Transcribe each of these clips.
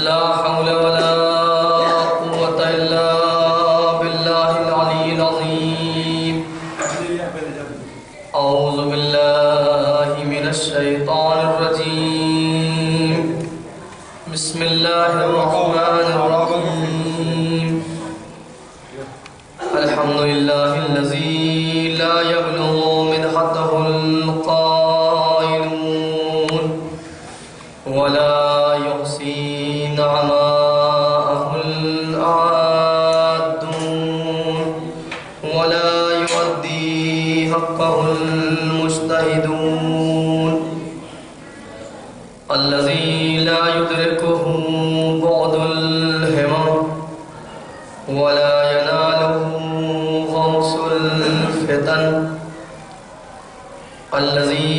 لا حول ولا قوة إلا بالله العلي العظيم. أعوذ بالله من الشيطان الرجيم. بسم الله الرحمن الرحيم. الحمد لله الذي لا يبلغ مدحته القائلون ولا يحصي نعماءه العادون ولا يؤدي حقه المجتهدون. الذي لا يدركه بعد الهمم ولا يناله غوص الفتن. الذي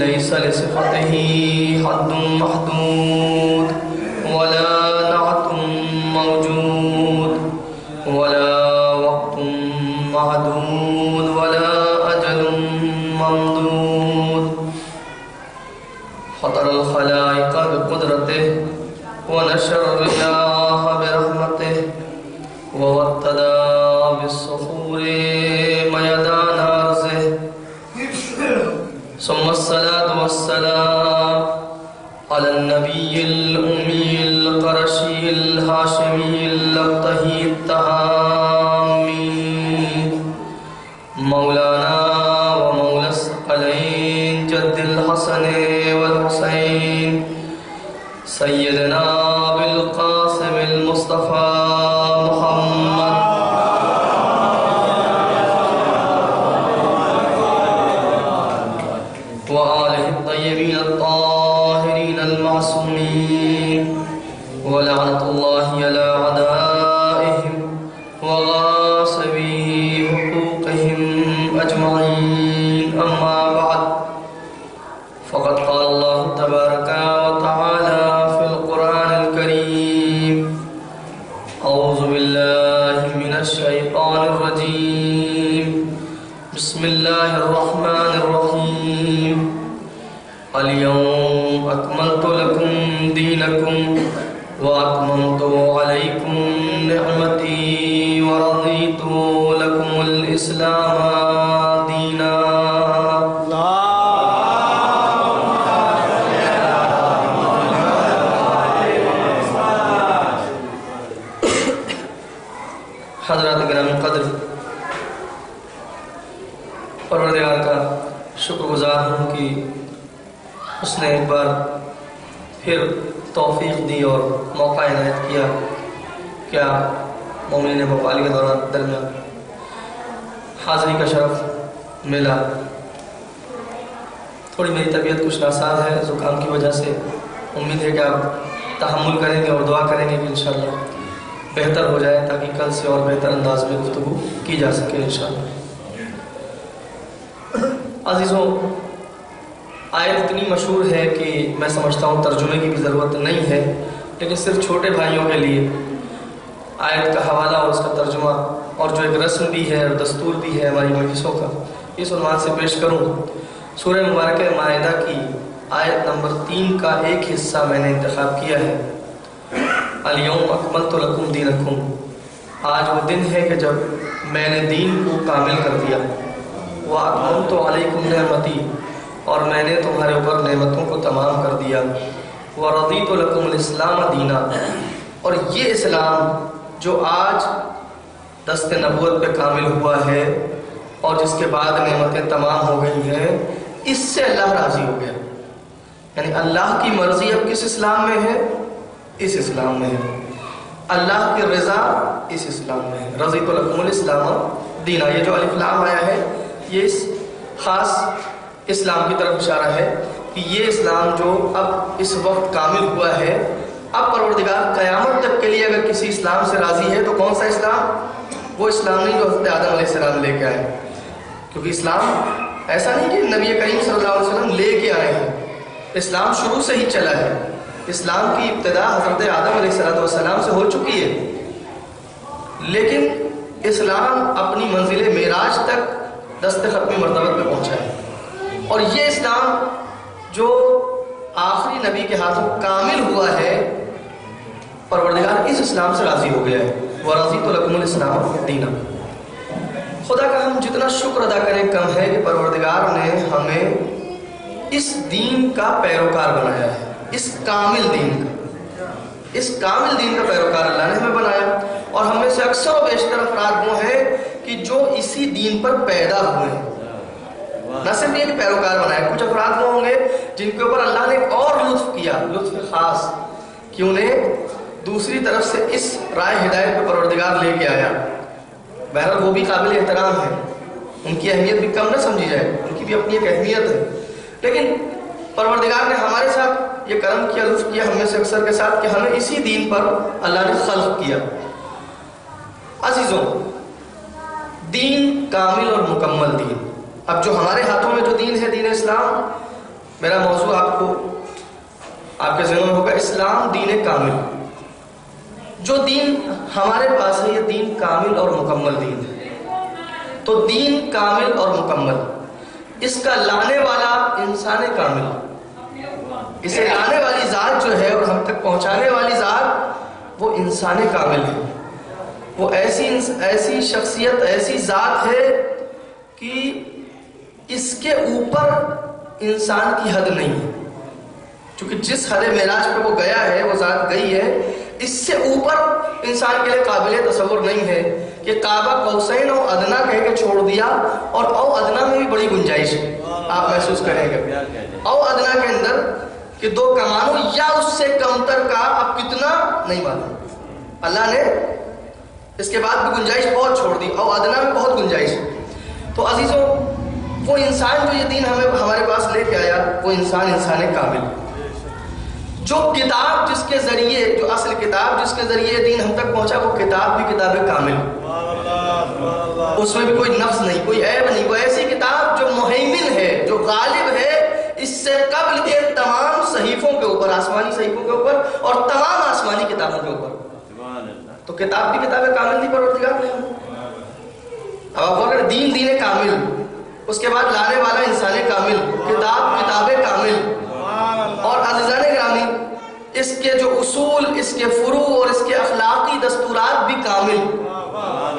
ليس لصفته حد محدود ولا نعت موجود ولا وقت معدود ولا أجل ممدود. فطر الخلائق بقدرته ونشر الرياح برحمته ووتدا بالصخور ميدان أرضه. ثم الصلاة والسلام على النبي الأمي القرشي الهاشمي اللقطهي التهامي مولانا ومولى الثقلين جد الحسن والحسين سيدنا بالقاسم المصطفى محمد وآله الطيبين الطاهرين المعصومين ولعنة الله على أعدائهم وغاصبي حقوقهم أجمعين. أما بعد فقد قال الله تبارك وتعالى في القرآن الكريم: أعوذ بالله من الشيطان الرجيم. بسم الله الرحمن الرحيم. اليوم أكملت لكم دينكم وأتممت عليكم نعمتي ورضيت لكم الإسلام دينا. حضرات گرامی قدر، پروردگار کا شکر گزار ہوں کہ اس نے ایک بار پھر توفیق دی اور موقع عنایت کیا کیا مومنین بھوپال کے درمیان حاضری کا شرف ملا. تھوڑی میری طبیعت کچھ ناساز ہے زکام کی وجہ سے. امید ہے کہ آپ تحمل کریں گے اور دعا کریں گے کہ انشاءاللہ بہتر ہو جائے تاکہ کل سے اور بہتر انداز میں گفتگو کی جا سکے انشاءاللہ. عزیزوں، آیت اتنی مشہور ہے کہ میں سمجھتا ہوں ترجمے کی بھی ضرورت نہیں ہے، لیکن صرف چھوٹے بھائیوں کے لیے آیت کا حوالہ اور اس کا ترجمہ اور جو ایک رسم بھی ہے اور دستور بھی ہے ہماری مجلسوں کا، اس عنوان سے پیش کروں. سورہ مبارکہ مائدہ کی آیت نمبر 3 کا ایک حصہ میں نے انتخاب کیا ہے. الیوم اکملت لکم دینکم. آج وہ دن ہے کہ جب میں نے دین کو کامل کر دیا. وَأَتْمَمْتُ عَلَيْكُمْ نِعْمَتِي. اور میں نے تمہارے اوپر نعمتوں کو تمام کر دیا. وَرَضِيتُ لَكُمُ الْإِسْلَامَ دِينًا. اور یہ اسلام جو آج دست نبوت پہ کامل ہوا ہے اور جس کے بعد نعمتیں تمام ہو گئی ہیں، اس سے اللہ راضی ہو گیا. یعنی اللہ کی مرضی اب کس اسلام میں ہے؟ اس اسلام میں ہے. اللہ کی رضا اس اسلام میں ہے. رضیت لکم الاسلام دینا. یہ جو الف لام آیا ہے یہ اس خاص اسلام کی طرف اشارہ ہے کہ یہ اسلام جو اب اس وقت کامل ہوا ہے. اب پروردگار قیامت تک کے لیے اگر کسی اسلام سے راضی ہے تو کون سا اسلام؟ وہ اسلام نہیں جو حضرت آدم علیہ السلام لے کے آئے. کیونکہ اسلام ایسا نہیں کہ نبی کریم صلی اللہ علیہ وسلم لے کے آئے ہیں. اسلام شروع سے ہی چلا ہے. اسلام کی ابتدا حضرت آدم علیہ السلام سے ہو چکی ہے، لیکن اسلام اپنی منزل معراج تک دست ختمی مرتبت پہ پہنچا ہے. اور یہ اسلام جو آخری نبی کے ہاتھوں کامل ہوا ہے، پروردگار اس اسلام سے راضی ہو گیا ہے، وَرَضِيتُ لَكُمُ الْإِسْلَامَ دِينًا۔ خدا کا ہم جتنا شکر ادا کریں کم ہے کہ پروردگار نے ہمیں اس دین کا پیروکار بنایا ہے، اس کامل دین کا پیروکار اللہ نے ہمیں بنایا، اور ہم میں سے اکثر و بیشتر افراد وہ ہیں کہ جو اسی دین پر پیدا ہوئے ہیں، نہ صرف یہ کہ پیروکار بنایا، کچھ افراد وہ ہوں گے جن کے اوپر اللہ نے ایک اور لطف کیا، لطف خاص، کہ انہیں دوسری طرف سے اس رائے ہدایت پر پروردگار لے کے آیا۔ بہرحال وہ بھی قابل احترام ہے، ان کی اہمیت بھی کم نہ سمجھی جائے، ان کی بھی اپنی ایک اہمیت ہے، لیکن پروردگار نے ہمارے ساتھ یہ کرم کیا، لطف کیا ہم میں سے اکثر کے ساتھ کہ ہمیں اسی دین پر اللہ نے خلق کیا۔ عزیزوں، دین کامل اور مکمل دین، اب جو ہمارے ہاتھوں میں جو دین ہے، دین اسلام، میرا موضوع آپ کو آپ کے ذہنوں میں ہوگا اسلام دین کامل۔ جو دین ہمارے پاس ہے یہ دین کامل اور مکمل دین ہے۔ تو دین کامل اور مکمل، اس کا لانے والا انسان کامل، اسے لانے والی ذات جو ہے اور ہم تک پہنچانے والی ذات وہ انسان کامل ہے۔ وہ ایسی شخصیت، ایسی ذات ہے کہ اس کے اوپر انسان کی حد نہیں ہے، چونکہ جس حد معراج پہ وہ گیا ہے، وہ ذات گئی ہے، اس سے اوپر انسان کے لیے قابل تصور نہیں ہے کہ کعبہ قوسین او ادنا کہہ کے چھوڑ دیا، اور او ادنا میں بھی بڑی گنجائش ہے، آپ محسوس کریں گے او ادنا کے اندر کہ 2 کمانوں یا اس سے کمتر کا اب کتنا نہیں معلوم، اللہ نے اس کے بعد بھی گنجائش بہت چھوڑ دی، او ادنا میں بہت گنجائش ہے۔ تو عزیزوں، وہ انسان جو یہ دین ہمارے پاس لے کے آیا، وہ انسان کامل، جو کتاب جس کے ذریعے، جو اصل کتاب جس کے ذریعے دین ہم تک پہنچا، وہ کتاب بھی کتاب کامل، اس میں بھی کوئی نقص نہیں، کوئی عیب نہیں، وہ ایسی کتاب جو مہیمن ہے، جو غالب ہے اس سے قبل کے تمام صحیفوں کے اوپر، آسمانی صحیفوں کے اوپر اور تمام آسمانی کتابوں کے اوپر۔ تو کتاب بھی کتاب کامل دی پروردگار نے۔ اب آپ بول رہے دین کامل، اس کے بعد لانے والا انسان کامل، کتاب کامل، اور عزیزان گرامی اس کے جو اصول، اس کے فروع اور اس کے اخلاقی دستورات بھی کامل،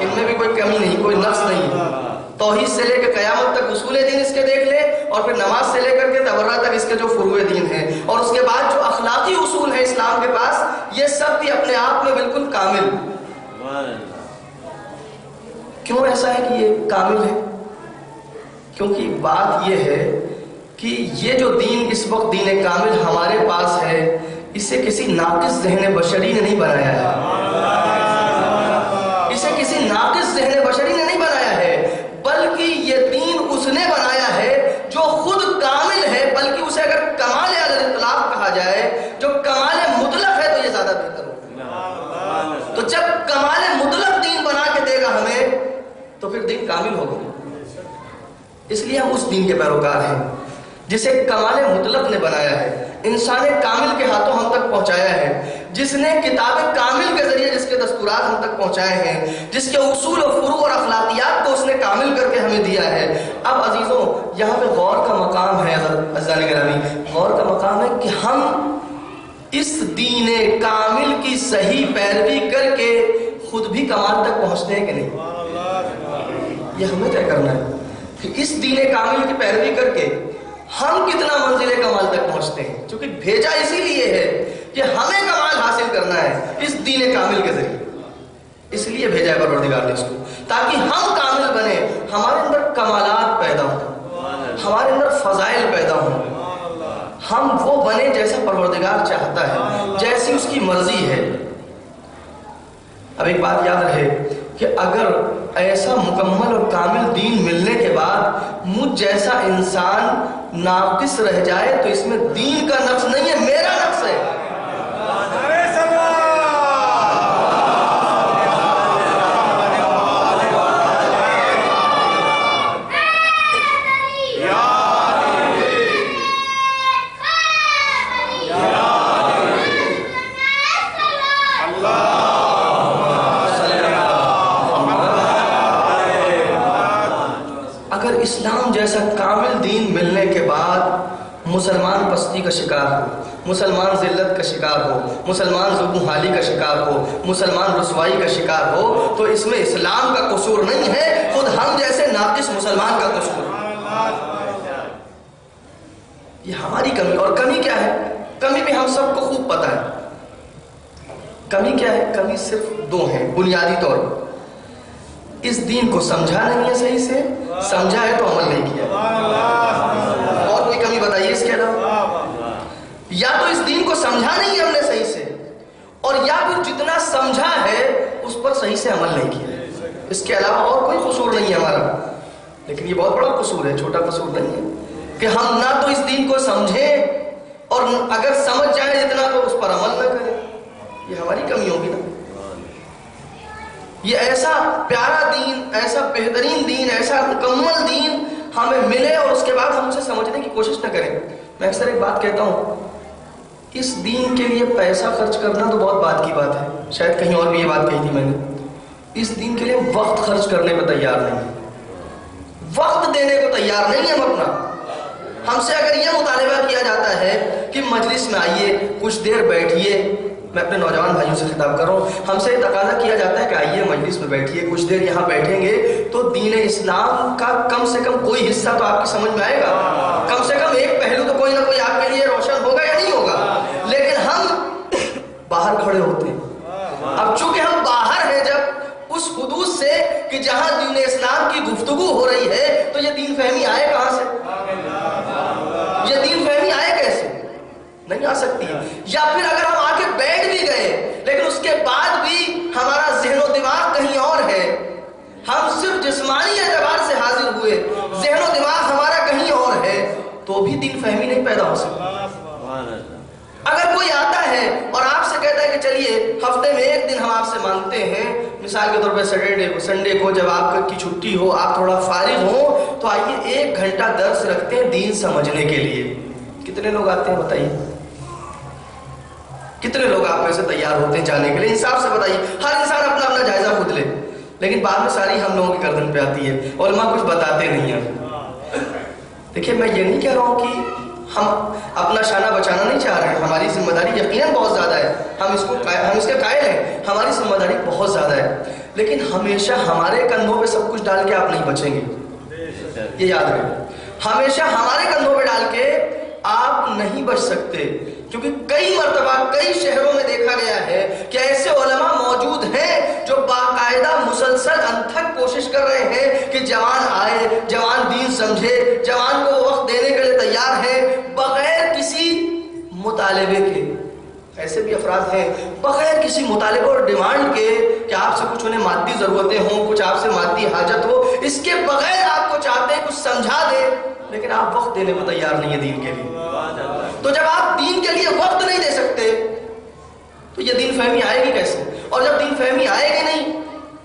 ان میں بھی کوئی کمی نہیں، کوئی نقص نہیں۔ توحید سے لے کے قیامت تک اصول دین اس کے دیکھ لیں، اور پھر نماز سے لے کر کے تورات تک اس کے جو فروع دین ہیں، اور اس کے بعد جو اخلاقی اصول ہیں اسلام کے پاس، یہ سب بھی اپنے آپ میں بالکل کامل۔ کیوں ایسا ہے کہ یہ کامل ہے؟ کیونکہ بات یہ ہے کہ یہ جو دین اس وقت دین کامل ہمارے پاس ہے، اسے کسی ناقص ذہن بشری نے نہیں بنایا ہے، اسے کسی ناقص ذہن بشری نے نہیں بنایا ہے، بلکہ یہ دین اس نے بنایا ہے جو خود کامل ہے، بلکہ اسے اگر کمال علی الاطلاق کہا جائے، جو کمال مطلق ہے، تو یہ زیادہ بہتر ہوگا۔ تو جب کمال مطلق دین بنا کے دے گا ہمیں، تو پھر دین کامل ہوگا۔ اس لیے ہم اس دین کے پیروکار ہیں جسے کمال مطلق نے بنایا ہے، انسان کامل کے ہاتھوں ہم تک پہنچایا ہے، جس نے کتاب کامل کے ذریعے جس کے دستورات ہم تک پہنچائے ہیں، جس کے اصول و فروع اور اخلاقیات کو اس نے کامل کر کے ہمیں دیا ہے۔ اب عزیزوں، یہاں پہ غور کا مقام ہے، عزیزان گرامی، غور کا مقام ہے کہ ہم اس دین کامل کی صحیح پیروی کر کے خود بھی کمال تک پہنچتے ہیں کہ نہیں؟ یہ ہمیں طے کرنا ہے کہ اس دین کامل کی پیروی کر کے ہم کتنا منزل کمال تک پہنچتے ہیں، چونکہ بھیجا اسی لیے ہے کہ ہمیں کمال حاصل کرنا ہے اس دین کامل کے ذریعے، اس لیے بھیجا ہے پروردگار نے اس کو، تاکہ ہم کامل بنے، ہمارے اندر کمالات پیدا ہوں، ہمارے اندر فضائل پیدا ہوں، ہم وہ بنے جیسا پروردگار چاہتا ہے، جیسی اس کی مرضی ہے۔ اب ایک بات یاد رہے کہ اگر ایسا مکمل اور کامل دین ملنے کے بعد مجھ جیسا انسان ناقص رہ جائے، تو اس میں دین کا نقص نہیں ہے، میرا نقص ہے۔ اسلام جیسا کامل دین ملنے کے بعد مسلمان پستی کا شکار ہو، مسلمان ذلت کا شکار ہو، مسلمان ظلم حالی کا شکار ہو، مسلمان رسوائی کا شکار ہو، تو اس میں اسلام کا قصور نہیں ہے، خود ہم جیسے ناقص مسلمان کا قصور ہے۔ یہ ہماری کمی، اور کمی کیا ہے؟ کمی بھی ہم سب کو خوب پتہ ہے۔ کمی کیا ہے؟ کمی صرف دو ہیں بنیادی طور پر۔ اس دین کو سمجھا نہیں ہے صحیح سے، سمجھا ہے تو عمل نہیں کیا۔ اور کوئی کمی بتائیے اس کے علاوہ؟ یا تو اس دین کو سمجھا نہیں ہے ہم نے صحیح سے، اور یا پھر جتنا سمجھا ہے اس پر صحیح سے عمل نہیں کیا۔ اس کے علاوہ اور کوئی قصور نہیں ہے ہمارا۔ لیکن یہ بہت بڑا قصور ہے، چھوٹا قصور نہیں ہے کہ ہم نہ تو اس دین کو سمجھیں، اور اگر سمجھ جائے جتنا تو اس پر عمل نہ کریں۔ یہ ہماری کمی ہوگی نا۔ یہ ایسا پیارا دین، ایسا بہترین دین، ایسا مکمل دین ہمیں ملے اور اس کے بعد ہم اسے سمجھنے کی کوشش نہ کریں۔ میں اکثر ایک بات کہتا ہوں، اس دین کے لیے پیسہ خرچ کرنا تو بہت بات کی بات ہے، شاید کہیں اور بھی یہ بات کہی تھی میں نے۔ اس دین کے لیے وقت خرچ کرنے کو تیار نہیں، وقت دینے کو تیار نہیں ہم اپنا۔ ہم سے اگر یہ مطالبہ کیا جاتا ہے کہ مجلس میں آئیے، کچھ دیر بیٹھیے، میں اپنے نوجوان بھائیوں سے خطاب کر رہا ہوں، ہم سے تقاضا کیا جاتا ہے کہ آئیے مجلس میں بیٹھیے، کچھ دیر یہاں بیٹھیں گے تو دین اسلام کا کم سے کم کوئی حصہ تو آپ کی سمجھ میں آئے گا، کم سے کم ایک پہلو تو کوئی نہ کوئی آپ کے لیے روشن ہوگا یا نہیں ہوگا۔ لیکن ہم باہر کھڑے ہوتے ہیں۔ اب چونکہ ہم باہر ہیں جب اس حدود سے کہ جہاں دین اسلام کی گفتگو ہو رہی ہے، تو یہ دین فہمی آئے کہاں سے؟ یہ دین فہمی آئے کیسے؟ نہیں آ سکتی۔ یا پھر اگر ہم آ کے بیٹھ بھی گئے لیکن اس کے بعد بھی ہمارا ذہن و دماغ کہیں اور ہے، ہم صرف جسمانی اعتبار سے حاضر ہوئے، ذہن و دماغ ہمارا کہیں اور ہے، تو بھی دین فہمی نہیں پیدا ہو سکتی۔ اگر کوئی آتا ہے اور آپ سے کہتا ہے کہ چلیے ہفتے میں ایک دن ہم آپ سے مانگتے ہیں، مثال کے طور پہ سیٹرڈے کو، سنڈے کو جب آپ کی چھٹی ہو، آپ تھوڑا فارغ ہو، تو آئیے 1 گھنٹہ درس رکھتے ہیں دین سمجھنے کے لیے۔ کتنے لوگ آتے ہیں بتائیے؟ کتنے لوگ آپ میں سے تیار ہوتے ہیں جانے کے لیے؟ انصاف سے بتائیے۔ ہر انسان اپنا اپنا جائزہ خود لے، لیکن بعد میں ساری ہم لوگوں کی گردن پہ آتی ہے، علماء کچھ بتاتے نہیں ہیں۔ دیکھیے میں یہ نہیں کہہ رہا ہوں کہ ہم اپنا شانہ بچانا نہیں چاہ رہے ہیں، ہماری ذمہ داری یقیناً بہت زیادہ ہے، ہم اس کے قائل ہیں، ہماری ذمہ داری بہت زیادہ ہے، لیکن ہمیشہ ہمارے کندھوں پہ سب کچھ ڈال کے آپ نہیں بچیں گے، یہ یاد رکھیں۔ ہمیشہ ہمارے کندھوں پہ ڈال کے آپ نہیں بچ سکتے، کیونکہ کئی مرتبہ کئی شہروں میں دیکھا گیا ہے کہ ایسے علماء موجود ہیں جو باقاعدہ مسلسل انتھک کوشش کر رہے ہیں کہ جوان آئے، جوان دین سمجھے، جوان کو وقت دینے کے لیے تیار ہے، بغیر کسی مطالبے کے۔ ایسے بھی افراد ہیں بغیر کسی مطالبے اور ڈیمانڈ کے کہ آپ سے کچھ انہیں مادی ضرورتیں ہوں، کچھ آپ سے مادی حاجت ہو، اس کے بغیر آپ کو چاہتے ہیں کچھ سمجھا دے، لیکن آپ وقت دینے کو تیار نہیں ہے دین کے لیے۔ تو جب آپ دین کے لیے وقت نہیں دے سکتے تو یہ دین فہمی آئے گی کیسے؟ اور جب دین فہمی آئے گی نہیں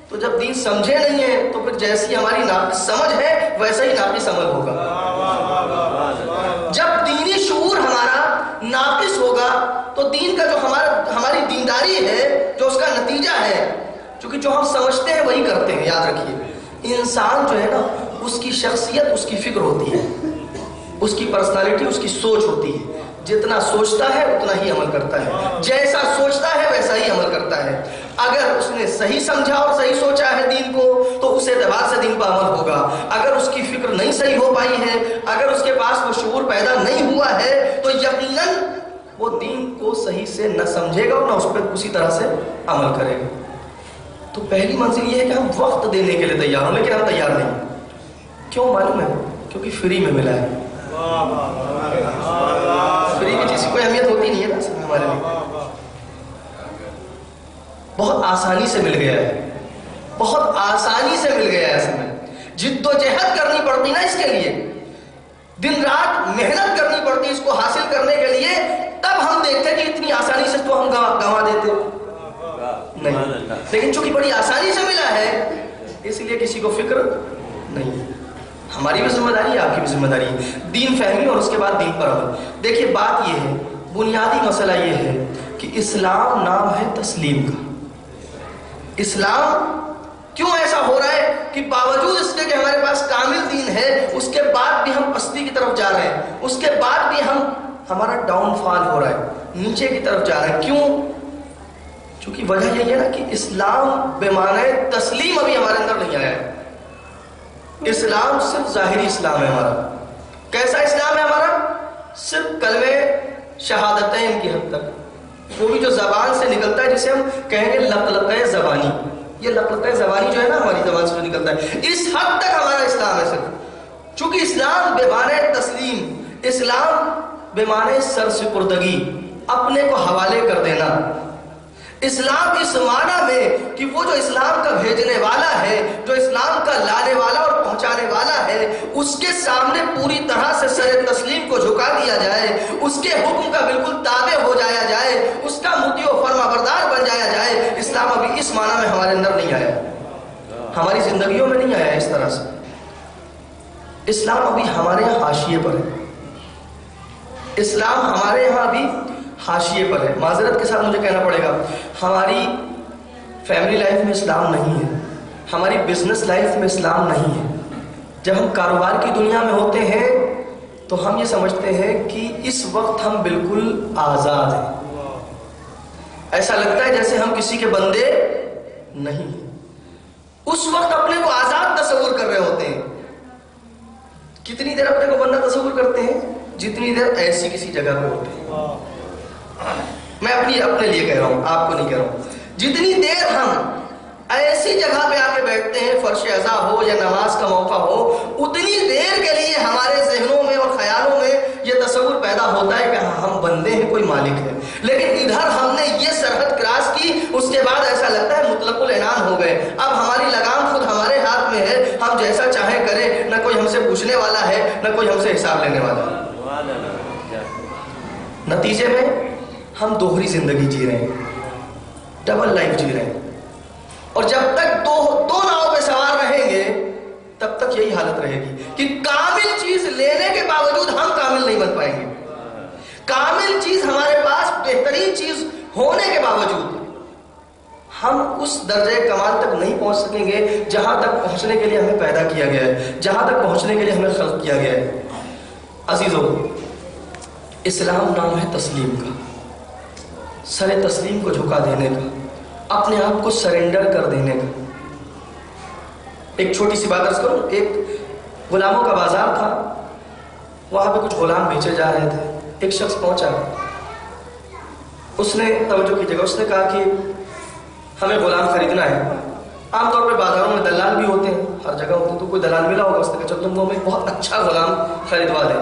تو جب دین سمجھے نہیں ہے تو پھر جیسی ہماری ناقص سمجھ ہے ویسا ہی ناقص عمل ہوگا۔ جب دینی شعور ہمارا ناقص ہوگا تو دین کا جو ہماری دینداری ہے، جو اس کا نتیجہ ہے، چونکہ جو ہم سمجھتے ہیں وہی کرتے ہیں۔ یاد رکھیے انسان جو ہے نا، اس کی شخصیت اس کی فکر ہوتی ہے، اس کی پرسنالٹی اس کی سوچ ہوتی ہے، جتنا سوچتا ہے اتنا ہی عمل کرتا ہے، جیسا سوچتا ہے ویسا ہی عمل کرتا ہے۔ اگر اس نے صحیح سمجھا اور صحیح سوچا ہے دین کو تو اس اعتبار سے دین پر عمل ہوگا۔ اگر اس کی فکر نہیں صحیح ہو پائی ہے، اگر اس کے پاس وہ شعور پیدا نہیں ہوا ہے، تو یقیناً وہ دین کو صحیح سے نہ سمجھے گا اور نہ اس پہ اسی طرح سے عمل کرے گا۔ تو پہلی منزل یہ ہے کہ ہم وقت دینے کے لیے تیار ہوں، لیکن ہم تیار نہیں۔ کیوں معلوم ہے؟ کیونکہ فری میں ملا ہے۔ فری کی چیز کی کوئی اہمیت ہوتی نہیں ہے نا اصل میں ہمارے لیے، بہت آسانی سے مل گیا ہے، بہت آسانی سے مل گیا ہے۔ اصل میں جد و جہد کرنی پڑتی نا اس کے لیے، دن رات محنت کرنی پڑتی اس کو حاصل کرنے کے لیے، تب ہم دیکھتے کہ اتنی آسانی سے تو ہم گنوا دیتے نہیں، لیکن چونکہ بڑی آسانی سے ملا ہے اس لیے کسی کو فکر نہیں۔ ہماری بھی ذمہ داری ہے، آپ کی بھی ذمہ داری ہے، دین فہمی اور اس کے بعد دین پر عمل۔ دیکھیے بات یہ ہے، بنیادی مسئلہ یہ ہے کہ اسلام نام ہے تسلیم کا۔ اسلام کیوں ایسا ہو رہا ہے کہ باوجود اس کے کہ ہمارے پاس کامل دین ہے، اس کے بعد بھی ہم پستی کی طرف جا رہے ہیں، اس کے بعد بھی ہم ہمارا ڈاؤن فال ہو رہا ہے, نیچے کی طرف جا رہا ہے. کیوں؟ چونکہ وجہ یہ ہے نا کہ اسلام بے معنی تسلیم ابھی ہمارے اندر نہیں آیا ہے. اسلام صرف ظاہری اسلام ہے ہمارا. کیسا اسلام ہے ہمارا؟ صرف کلمے شہادتین کی حد تک, وہ بھی جو زبان سے نکلتا ہے جسے ہم کہیں گے لقلقہ زبانی. یہ لقلقہ زبانی جو ہے نا ہماری زبان سے جو نکلتا ہے, اس حد تک ہمارا اسلام ہے صرف. چونکہ اسلام بے معنی تسلیم, اسلام بے معنی سر سپردگی, اپنے کو حوالے کر دینا. اسلام اس معنی میں کہ وہ جو اسلام کا بھیجنے والا ہے, جو اسلام کا لانے والا اور پہنچانے والا ہے, اس کے سامنے پوری طرح سے سر تسلیم کو جھکا دیا جائے, اس کے حکم کا بالکل تابع ہو جایا جائے, اس کا مطیع و فرما بردار بن جایا جائے. اسلام ابھی اس معنی میں ہمارے اندر نہیں آیا, ہماری زندگیوں میں نہیں آیا اس طرح سے. اسلام ابھی ہمارے یہاں حاشیے پر ہے. اسلام ہمارے یہاں ابھی حاشیے پر ہے. معذرت کے ساتھ مجھے کہنا پڑے گا, ہماری فیملی لائف میں اسلام نہیں ہے, ہماری بزنس لائف میں اسلام نہیں ہے. جب ہم کاروبار کی دنیا میں ہوتے ہیں تو ہم یہ سمجھتے ہیں کہ اس وقت ہم بالکل آزاد ہیں. ایسا لگتا ہے جیسے ہم کسی کے بندے نہیں ہیں. اس وقت اپنے کو آزاد تصور کر رہے ہوتے ہیں. کتنی دیر اپنے کو بندہ تصور کرتے ہیں؟ جتنی دیر ایسی کسی جگہ پہ ہوتے ہیں. میں اپنے لیے کہہ رہا ہوں, آپ کو نہیں کہہ رہا ہوں. جتنی دیر ہم ایسی جگہ پہ آ کے بیٹھتے ہیں, فرش عزا ہو یا نماز کا موقع ہو, اتنی دیر کے لیے ہمارے ذہنوں میں اور خیالوں میں یہ تصور پیدا ہوتا ہے کہ ہم بندے ہیں, کوئی مالک ہے. لیکن ادھر ہم نے یہ سرحد کراس کی, اس کے بعد ایسا لگتا ہے مطلق العنان ہو گئے. اب ہماری لگام خود ہمارے ہاتھ میں ہے, ہم جیسا چاہیں کریں, نہ کوئی ہم سے پوچھنے والا ہے, نہ کوئی ہم سے حساب لینے والا ہے. نتیجے میں ہم دوہری زندگی جی رہے ہیں, ڈبل لائف جی رہے ہیں. اور جب تک دو ناؤ پہ سوار رہیں گے تب تک یہی حالت رہے گی کہ کامل چیز لینے کے باوجود ہم کامل نہیں بن پائیں گے. کامل چیز ہمارے پاس, بہترین چیز ہونے کے باوجود ہم اس درجے کمال تک نہیں پہنچ سکیں گے جہاں تک پہنچنے کے لیے ہمیں پیدا کیا گیا ہے, جہاں تک پہنچنے کے لیے ہمیں خلق کیا گیا ہے. عزیزو, اسلام نام ہے تسلیم کا, سر تسلیم کو جھکا دینے کا, اپنے آپ کو سرنڈر کر دینے کا. ایک چھوٹی سی بات عرض کروں. ایک غلاموں کا بازار تھا, وہاں پہ کچھ غلام بیچے جا رہے تھے. ایک شخص پہنچا, اس نے توجہ کی جگہ, اس نے کہا کہ ہمیں غلام خریدنا ہے. عام طور پہ بازاروں میں دلال بھی ہوتے ہیں, ہر جگہ ہوتے ہیں, تو کوئی دلال ملا ہوگا, اس نے کہا چل تم کو ہمیں بہت اچھا غلام خریدوا دیں.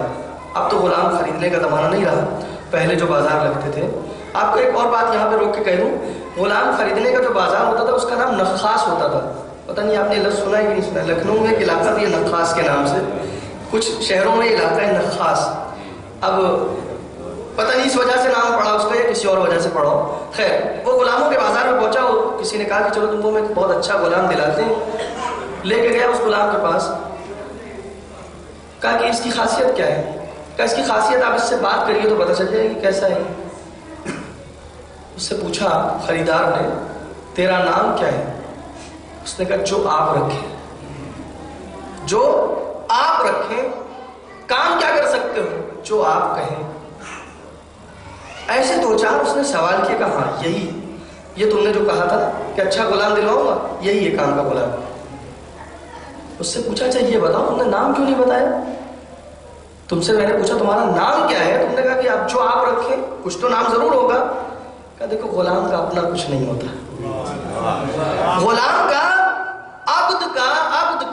اب تو غلام خریدنے کا زمانہ نہیں رہا, پہلے جو بازار لگتے تھے. آپ کو ایک اور بات یہاں پہ روک کے کہہ دوں, غلام خریدنے کا جو بازار ہوتا تھا اس کا نام نخاس ہوتا تھا. پتہ نہیں آپ نے لفظ سنا ہے کہ نہیں سنا. لکھنؤ میں ایک علاقہ بھی ہے نخاس کے نام سے, کچھ شہروں میں علاقہ ہے نخاس. اب پتہ نہیں اس وجہ سے نام پڑا اس کا یا کسی اور وجہ سے پڑا. خیر, وہ غلاموں کے بازار میں پہنچا, کسی نے کہا کہ چلو تم کو میں بہت اچھا غلام دلاتے ہیں. لے کے گیا اس غلام کے پاس, کہا کہ اس کی خاصیت کیا ہے. کہا اس کی خاصیت آپ اس سے بات کریے تو پتہ چل جائے گی کیسا ہے. اس سے پوچھا خریدار نے, تیرا نام کیا ہے؟ اس نے کہا جو آپ رکھیں. جو آپ رکھیں. کام کیا کر سکتے ہو؟ جو آپ کہیں. ایسے دو چار اس نے سوال کیے, کہا ہاں یہی, یہ تم نے جو کہا تھا کہ اچھا غلام دلواؤں گا, یہی ہے کام کا غلام. اس سے پوچھا اچھا یہ بتاؤ تم نے نام کیوں نہیں بتایا؟ تم سے میں نے پوچھا تمہارا نام کیا ہے, تم نے کہا کہ اب جو آپ رکھیں. کچھ تو نام ضرور ہوگا. کہا دیکھو غلام کا اپنا کچھ نہیں ہوتا. غلام کا, عبد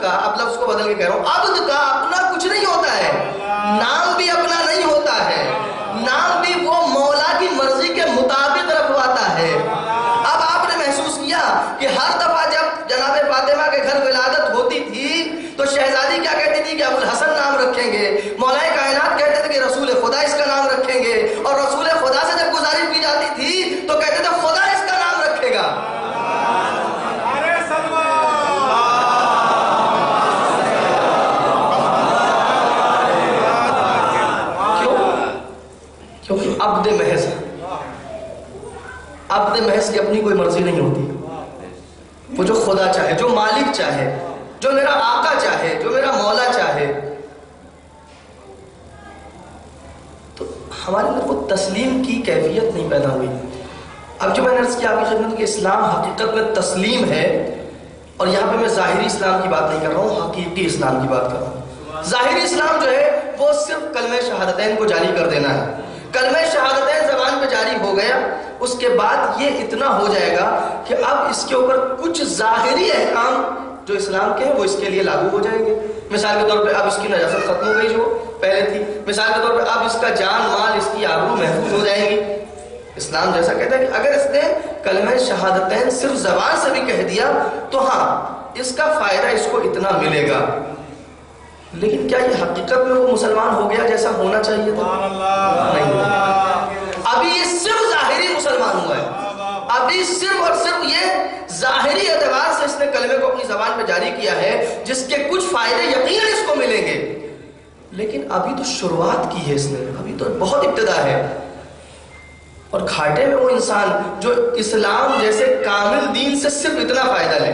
کا, اب لفظ کو بدل کے کہہ رہا ہوں, عبد کا اپنا کچھ نہیں ہوتا ہے. نام بھی اپنا نہیں ہوتا ہے. نام بھی وہ مولا کی مرضی کے مطابق رکھواتا ہے. اب آپ نے محسوس کیا کہ ہر دفعہ جب جناب فاطمہ کے گھر ولادت ہوتی تھی تو شہزادی کیا کہتی تھی کہ ابو الحسن نام رکھیں گے. مولا کائنات کہتے تھے کہ رسول خدا اس کا نام رکھیں گے. اور رسول خدا سے جب گزارش کی جاتی تھی تو کہتے تھے خدا اس کا نام رکھے گا. کیونکہ عبد محض ہے. عبد محض کی اپنی کوئی مرضی نہیں ہوتی. وہ جو خدا چاہے, جو مالک چاہے, جو میرا آقا چاہے, جو میرا مولا چاہے. تو ہمارے اندر وہ تسلیم کی کیفیت نہیں پیدا ہوئی. اب جو میں نے عرض کیا آپ کی خدمت کہ اسلام حقیقت میں تسلیم ہے، اور یہاں پہ میں ظاہری اسلام کی بات نہیں کر رہا ہوں، حقیقی اسلام کی بات کر رہا ہوں. ظاہری اسلام جو ہے وہ صرف کلمہ شہادتین کو جاری کر دینا ہے. کلمہ شہادتین زبان پہ جاری ہو گیا، اس کے بعد یہ اتنا ہو جائے گا کہ اب اس کے اوپر کچھ ظاہری احکام جو اسلام کے ہیں وہ اس کے لیے لاگو ہو جائیں گے. مثال کے طور پہ اب اس کی نجاست ختم ہو گئی جو پہلے تھی. مثال کے طور پہ اب اس کا جان مال، اس کی آبرو محفوظ ہو جائے گی. اسلام جیسا کہتا ہے کہ اگر اس نے کلمہ شہادتین صرف زبان سے بھی کہہ دیا تو ہاں اس کا فائدہ اس کو اتنا ملے گا، لیکن کیا یہ حقیقت میں وہ مسلمان ہو گیا جیسا ہونا چاہیے تھا؟ نہیں. ابھی یہ صرف ظاہری مسلمان ہوا ہے. ابھی صرف اور صرف یہ ظاہری اعتبار سے اس نے کلمے کو اپنی زبان پہ جاری کیا ہے، جس کے کچھ فائدے یقیناً اس کو ملیں گے، لیکن ابھی تو شروعات کی ہے اس نے، ابھی تو بہت ابتدا ہے. اور گھاٹے میں وہ انسان جو اسلام جیسے کامل دین سے صرف اتنا فائدہ لے.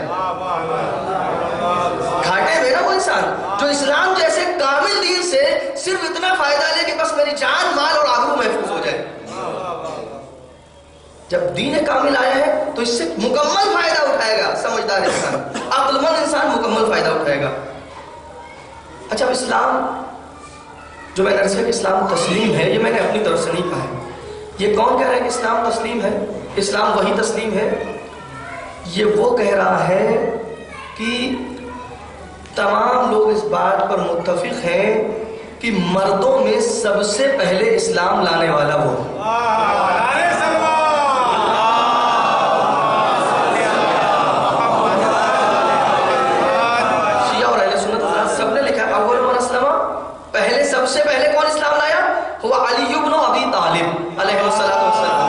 گھاٹے میں نا وہ انسان جو اسلام جیسے کامل دین سے صرف اتنا فائدہ لے کہ بس میری جان مال اور آبرو محفوظ ہو جائے. جب دین کامل آیا ہے تو اس سے مکمل فائدہ اٹھائے گا سمجھدار انسان، عقل مند انسان مکمل فائدہ اٹھائے گا. اچھا، اب اسلام جو میں نے عرض کیا کہ اسلام تسلیم ہے، یہ میں نے اپنی طرف سے نہیں کہا ہے. یہ کون کہہ رہا ہے کہ اسلام تسلیم ہے؟ اسلام وہی تسلیم ہے. یہ وہ کہہ رہا ہے کہ تمام لوگ اس بات پر متفق ہیں کہ مردوں میں سب سے پہلے اسلام لانے والا وہ. شیعہ اور اہل سنت سب نے لکھا اول من اسلم، پہلے سب سے پہلے کون اسلام لایا؟ ہوا علی بن ابی طالب علیہ الصلوۃ والسلام.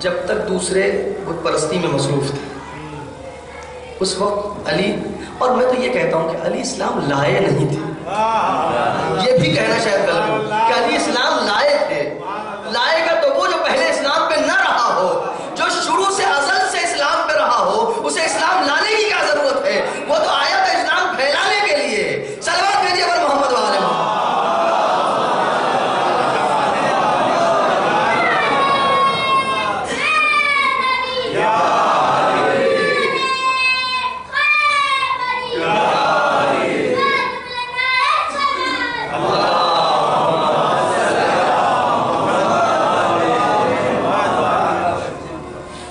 جب تک دوسرے بت پرستی میں مصروف تھے اس وقت علی، اور میں تو یہ کہتا ہوں کہ علی اسلام لائے نہیں تھے. یہ بھی کہنا شاید غلط ہو کہ علی اسلام لائے تھے. لائے گا تو وہ جو پہلے اسلام پہ نہ رہا ہو، جو شروع سے ازل سے اسلام پہ رہا ہو، اسے اسلام لانے کی کیا ضرورت ہے؟ وہ تو آیا تھا اسلام پھیلانے کے لیے. صلوات بھیجیے پر محمد وآل محمد.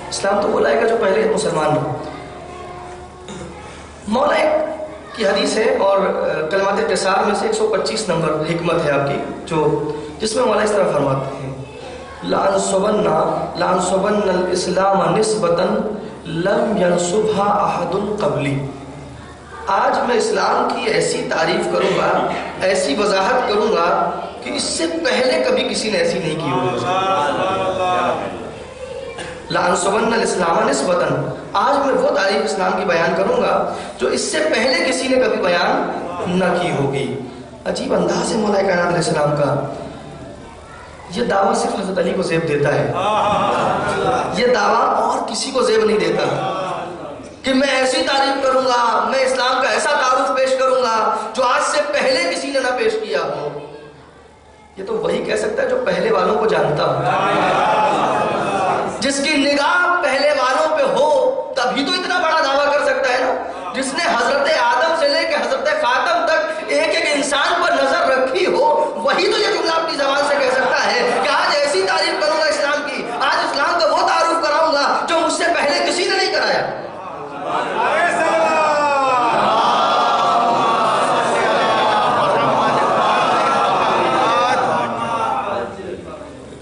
اسلام تو وہ لائے گا جو پہلے مسلمان ہو. مولا ایک کی حدیث ہے اور کلمات اختصار میں سے 125 نمبر حکمت ہے آپ کی، جو جس میں مولا اس طرح فرماتے ہیں لَأَنْصُبَنَّ الْإِسْلَامَ نِسْبَةً لَمْ يَنْصُبْهَا أَحَدٌ قَبْلِي. آج میں اسلام کی ایسی تعریف کروں گا، ایسی وضاحت کروں گا کہ اس سے پہلے کبھی کسی نے ایسی نہیں کی ہوگی. لَأَنْصُبَنَّ الْإِسْلَامَ نِسْبَةً، آج میں وہ تعریف اسلام کی بیان کروں گا جو اس سے پہلے کسی نے کبھی بیان نہ کی ہوگی. عجیب انداز ہے مولا کائنات علیہ السلام کا. یہ دعویٰ صرف حضرت علی کو زیب دیتا ہے، یہ دعویٰ اور کسی کو زیب نہیں دیتا کہ میں ایسی تعریف کروں گا، میں اسلام کا ایسا تعارف پیش کروں گا جو آج سے پہلے کسی نے نہ پیش کیا ہو. یہ تو وہی کہہ سکتا ہے جو پہلے والوں کو جانتا ہو، جس کی نگاہ پہلے والوں پہ ہو، تبھی تو اتنا بڑا دعویٰ کر سکتا ہے نا. جس نے حضرت آدم سے لے کے حضرت خاتم تک ایک ایک انسان پر نظر رکھی ہو، وہی تو یہ جملہ اپنی زبان سے کہہ سکتا ہے کہ آج ایسی تعریف کروں گا اسلام کی، آج اسلام کا وہ تعارف کراؤں گا جو مجھ سے پہلے کسی نے نہیں کرایا.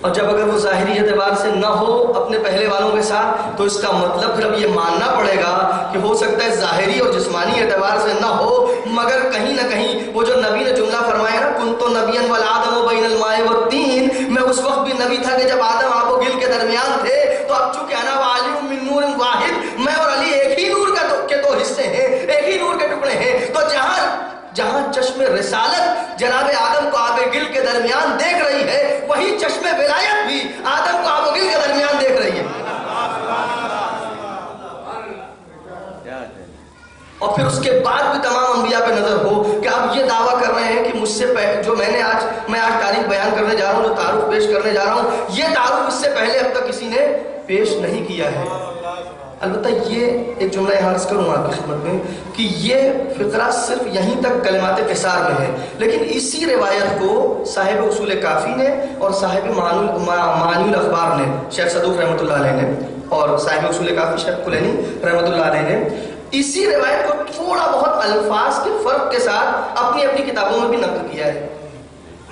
اور جب اگر وہ ظاہری اعتبار سے نہ ہو اپنے پہلے والوں کے ساتھ، تو اس کا مطلب پھر اب یہ ماننا پڑے گا کہ ہو سکتا ہے ظاہری اور جسمانی اعتبار سے نہ ہو، مگر کہیں نہ کہیں وہ جو نبی نے جملہ فرمایا نا کنتو نبیا والآدم بین الماء والطین، میں اس وقت بھی نبی تھا کہ جب آدم آب و گل کے درمیان تھے. تو اب چونکہ انا وعلی من نور واحد، میں اور علی ایک ہی نور کے دو حصے ہیں، ایک ہی نور کے ٹکڑے ہیں. تو جہاں چشم رسالت جناب آدم کو آب گل کے درمیان دیکھ رہی ہے، وہی چشم ولایت بھی آدم کو آب گل کے درمیان دیکھ رہی ہے. اور پھر اس کے بعد بھی تمام انبیاء پہ نظر ہو کہ آپ یہ دعویٰ کر رہے ہیں کہ مجھ سے جو میں آج تاریخ بیان کرنے جا رہا ہوں، جو تعارف پیش کرنے جا رہا ہوں، یہ تعارف اس سے پہلے اب تک کسی نے پیش نہیں کیا ہے۔ البتہ یہ ایک جملہ یہاں عرض کروں آپ کی خدمت میں کہ یہ فقرہ صرف یہیں تک کلمات قصار میں ہے، لیکن اسی روایت کو صاحب اصول کافی نے اور صاحب معانی الاخبار نے، شیخ صدوق رحمۃ اللہ علیہ نے، اور صاحب اصول کافی شیخ کلینی رحمۃ اللہ علیہ نے اسی روایت کو تھوڑا بہت الفاظ کے فرق کے ساتھ اپنی اپنی کتابوں میں بھی نقل کیا ہے،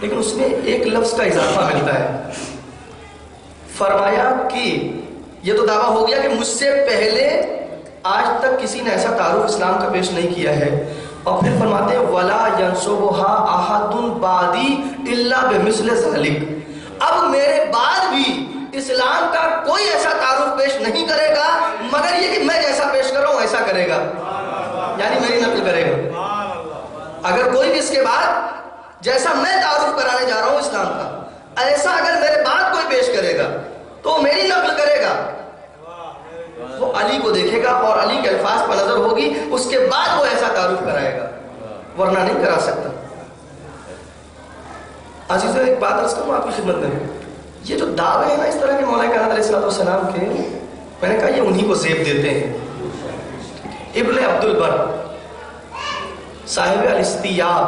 لیکن اس میں ایک لفظ کا اضافہ ملتا ہے۔ فرمایا کہ یہ تو دعویٰ ہو گیا کہ مجھ سے پہلے آج تک کسی نے ایسا تعارف اسلام کا پیش نہیں کیا ہے، اور پھر فرماتے ہیں وَلَا يَنْسُبُهَا أَحَدٌ بَعْدِي إِلَّا بِمِثْلِ ذَلِكَ، اب میرے بعد بھی اسلام کا کوئی ایسا تعارف پیش نہیں کرے گا مگر یہ کہ میں جیسا پیش کر رہا ہوں ایسا کرے گا، یعنی میری نقل کرے گا۔ اگر کوئی بھی اس کے بعد جیسا میں تعارف کرانے جا رہا ہوں اسلام کا، ایسا اگر میرے بعد کوئی پیش کرے گا تو وہ میری نقل کرے گا، وہ علی کو دیکھے گا اور علی کے الفاظ پر نظر ہوگی، اس کے بعد وہ ایسا تعارف کرائے گا، ورنہ نہیں کرا سکتا۔ عزیزو ایک بات عرض کروں آپ کی خدمت میں، یہ جو دعوے ہیں نا اس طرح کے مولا کائنات علیہ السلام کے، میں نے کہا یہ انہی کو زیب دیتے ہیں۔ ابن عبد البر صاحب الاستیاب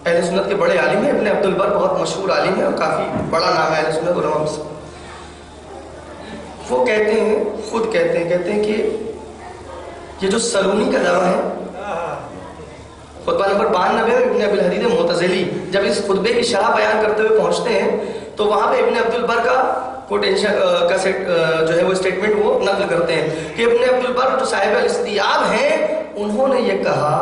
اہل سنت کے بڑے عالم ہیں، ابن عبد البر بہت مشہور عالم ہے اور کافی بڑا نام ہے اہل سنت علماء میں سے۔ وہ کہتے ہیں، خود کہتے ہیں کہ یہ جو سلونی کا دعویٰ ہے، خطبہ نمبر 92 میں ابن ابی الحدید معتزلی جب اس خطبے کی شرح بیان کرتے ہوئے پہنچتے ہیں تو وہاں پہ ابن عبد البر کا کوٹیشن کا جو ہے وہ اسٹیٹمنٹ وہ نقل کرتے ہیں کہ ابن عبد البر جو صاحب الاستیاب ہیں، انہوں نے یہ کہا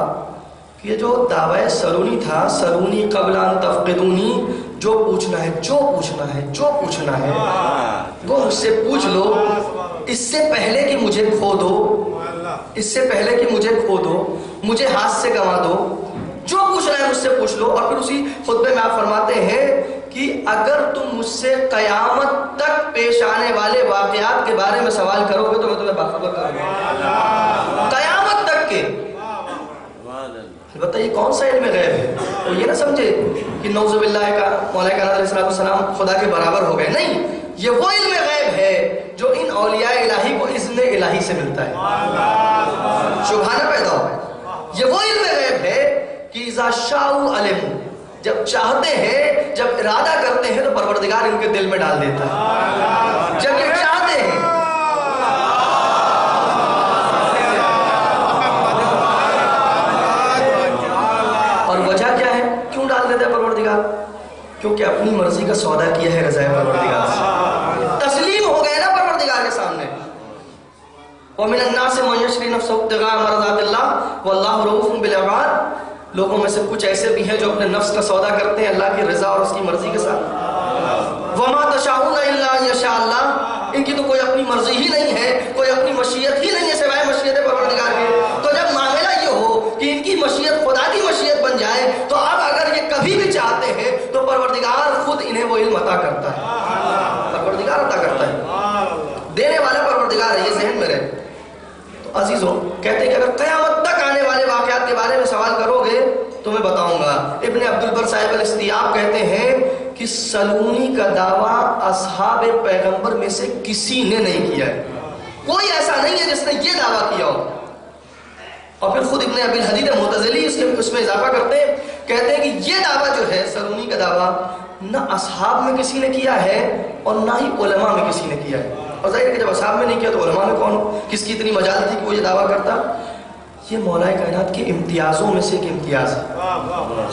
کہ یہ جو دعویٰ سلونی تھا، سلونی قبل ان تفقدونی، جو پوچھنا ہے وہ مجھ سے پوچھ لو، اس سے پہلے کہ مجھے کھو دو، مجھے ہاتھ سے گنوا دو، جو پوچھنا ہے مجھ سے پوچھ لو۔ اور پھر اسی خطبے میں آپ فرماتے ہیں کہ اگر تم مجھ سے قیامت تک پیش آنے والے واقعات کے بارے میں سوال کرو گے تو میں تمہیں باخبر کروں گا، قیامت تک کے۔ البتہ یہ کون سا علم غیب ہے؟ تو یہ نہ سمجھے کہ نعوذ باللہ کا مولا کائنات علیہ السلام خدا کے برابر ہو گئے، نہیں، یہ وہ علم غیب ہے جو ان اولیاء الہی کو اذن الہی سے ملتا ہے، شبہہ نہ پیدا ہو۔ یہ وہ علم غیب ہے کہ اذا شاءوا علموا، جب چاہتے ہیں، جب ارادہ کرتے ہیں تو پروردگار ان کے دل میں ڈال دیتا ہے، جب یہ چاہتے ہیں۔ اور وجہ کیا ہے کیوں ڈال دیتا ہے پروردگار؟ کیونکہ اپنی مرضی کا سودا کیا ہے رضا پروردگار سے، تسلیم ہو گئے نا پروردگار کے سامنے۔ وَمِنَ النَّاسِ مَن يَشْرِي نَفْسَهُ ابْتِغَاءَ مَرْضَاتِ اللَّهِ وَاللَّهُ رَءُوفٌ بِالْعِبَادِ، لوگوں میں سے کچھ ایسے بھی ہیں جو اپنے نفس کا سودا کرتے ہیں اللہ کی رضا اور اس کی مرضی کے ساتھ۔ وَمَا تَشَاءُونَ إِلَّا أَن يَشَاءَ اللَّهُ، ان کی تو کوئی اپنی مرضی ہی نہیں ہے، کوئی اپنی مشیت ہی نہیں ہے سوائے مشیت پروردگار کے۔ تو جب معاملہ یہ ہو کہ ان کی مشیت خدا کی مشیت بن جائے تو اب اگر یہ کبھی بھی چاہتے ہیں تو پروردگار خود انہیں وہ علم عطا کرتا ہے، پروردگار عطا کرتا ہے، دینے والا پروردگار ہے، یہ ذہن میں رہے۔ تو عزیزوں کہتے ہیں کہ اگر قیامت تک آنے والے واقعات کے بارے میں سوال کرو گے تو میں بتاؤں گا۔ ابن عبد البر صاحب الاستیاب کہتے ہیں کہ سلونی کا دعویٰ اصحاب پیغمبر میں سے کسی نے نہیں کیا ہے، کوئی ایسا نہیں ہے جس نے یہ دعویٰ کیا ہو۔ اور پھر خود ابن ابی الحدید معتزلی اس میں اضافہ کرتے ہیں، کہتے ہیں کہ یہ دعویٰ جو ہے سلونی کا دعویٰ نہ اصحاب میں کسی نے کیا ہے اور نہ ہی علماء میں کسی نے کیا ہے۔ اور ظاہر ہے کہ جب اصحاب میں نہیں کیا تو علماء میں کون، کس کی اتنی مجال تھی کہ وہ یہ دعویٰ کرتا؟ یہ مولا کائنات کے امتیازوں میں سے ایک امتیاز ہے،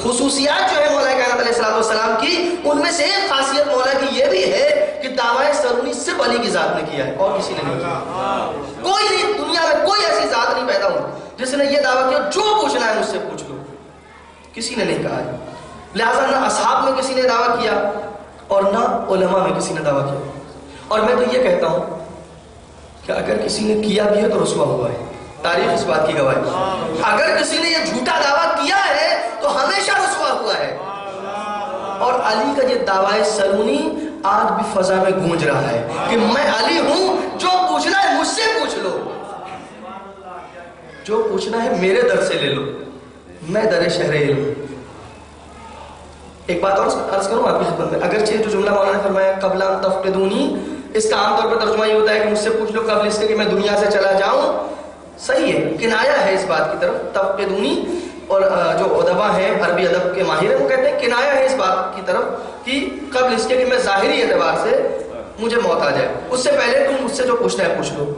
خصوصیات جو ہے مولا کائنات علیہ السلام کی، ان میں سے ایک خاصیت مولا کی یہ بھی ہے کہ دعویٰ سلونی صرف علی کی ذات نے کیا ہے اور کسی نے نہیں کیا۔ کوئی نہیں، دنیا میں کوئی ایسی ذات نہیں پیدا ہوئی جس نے یہ دعویٰ کیا جو پوچھنا ہے مجھ سے پوچھ لو، کسی نے نہیں کہا ہے۔ لہٰذا نہ اصحاب میں کسی نے دعویٰ کیا اور نہ علماء میں کسی نے دعویٰ کیا۔ اور میں تو یہ کہتا ہوں کہ اگر کسی نے کیا بھی ہے تو رسوا ہوا ہے، تاریخ اس بات کی گواہ ہے۔ اگر کسی نے یہ جھوٹا دعویٰ کیا ہے تو ہمیشہ رسوا ہوا ہے۔ اور علی کا یہ دعویٰ سلونی آج بھی فضا میں گونج رہا ہے کہ میں علی ہوں، جو پوچھنا ہے مجھ سے پوچھ لو، جو پوچھنا ہے میرے در سے لے لو، میں در شہر علم۔ ایک بات اور عرض کروں آپ کی خدمت میں، اگرچہ جو جملہ مولانا نے فرمایا قبل ان تفقدونی، اس کا عام طور پر ترجمہ یہ ہوتا ہے کہ مجھ سے پوچھ لو قبل اس کے کہ میں دنیا سے چلا جاؤں، صحیح ہے، کنایا ہے اس بات کی طرف تفقدونی، اور جو ادبا ہیں عربی ادب کے ماہر ہیں وہ کہتے ہیں کنایا ہے اس بات کی طرف کہ قبل اس کے کہ میں ظاہری اعتبار سے مجھے موت آ جائے، اس سے پہلے تم مجھ سے جو پوچھنا ہے پوچھ لو۔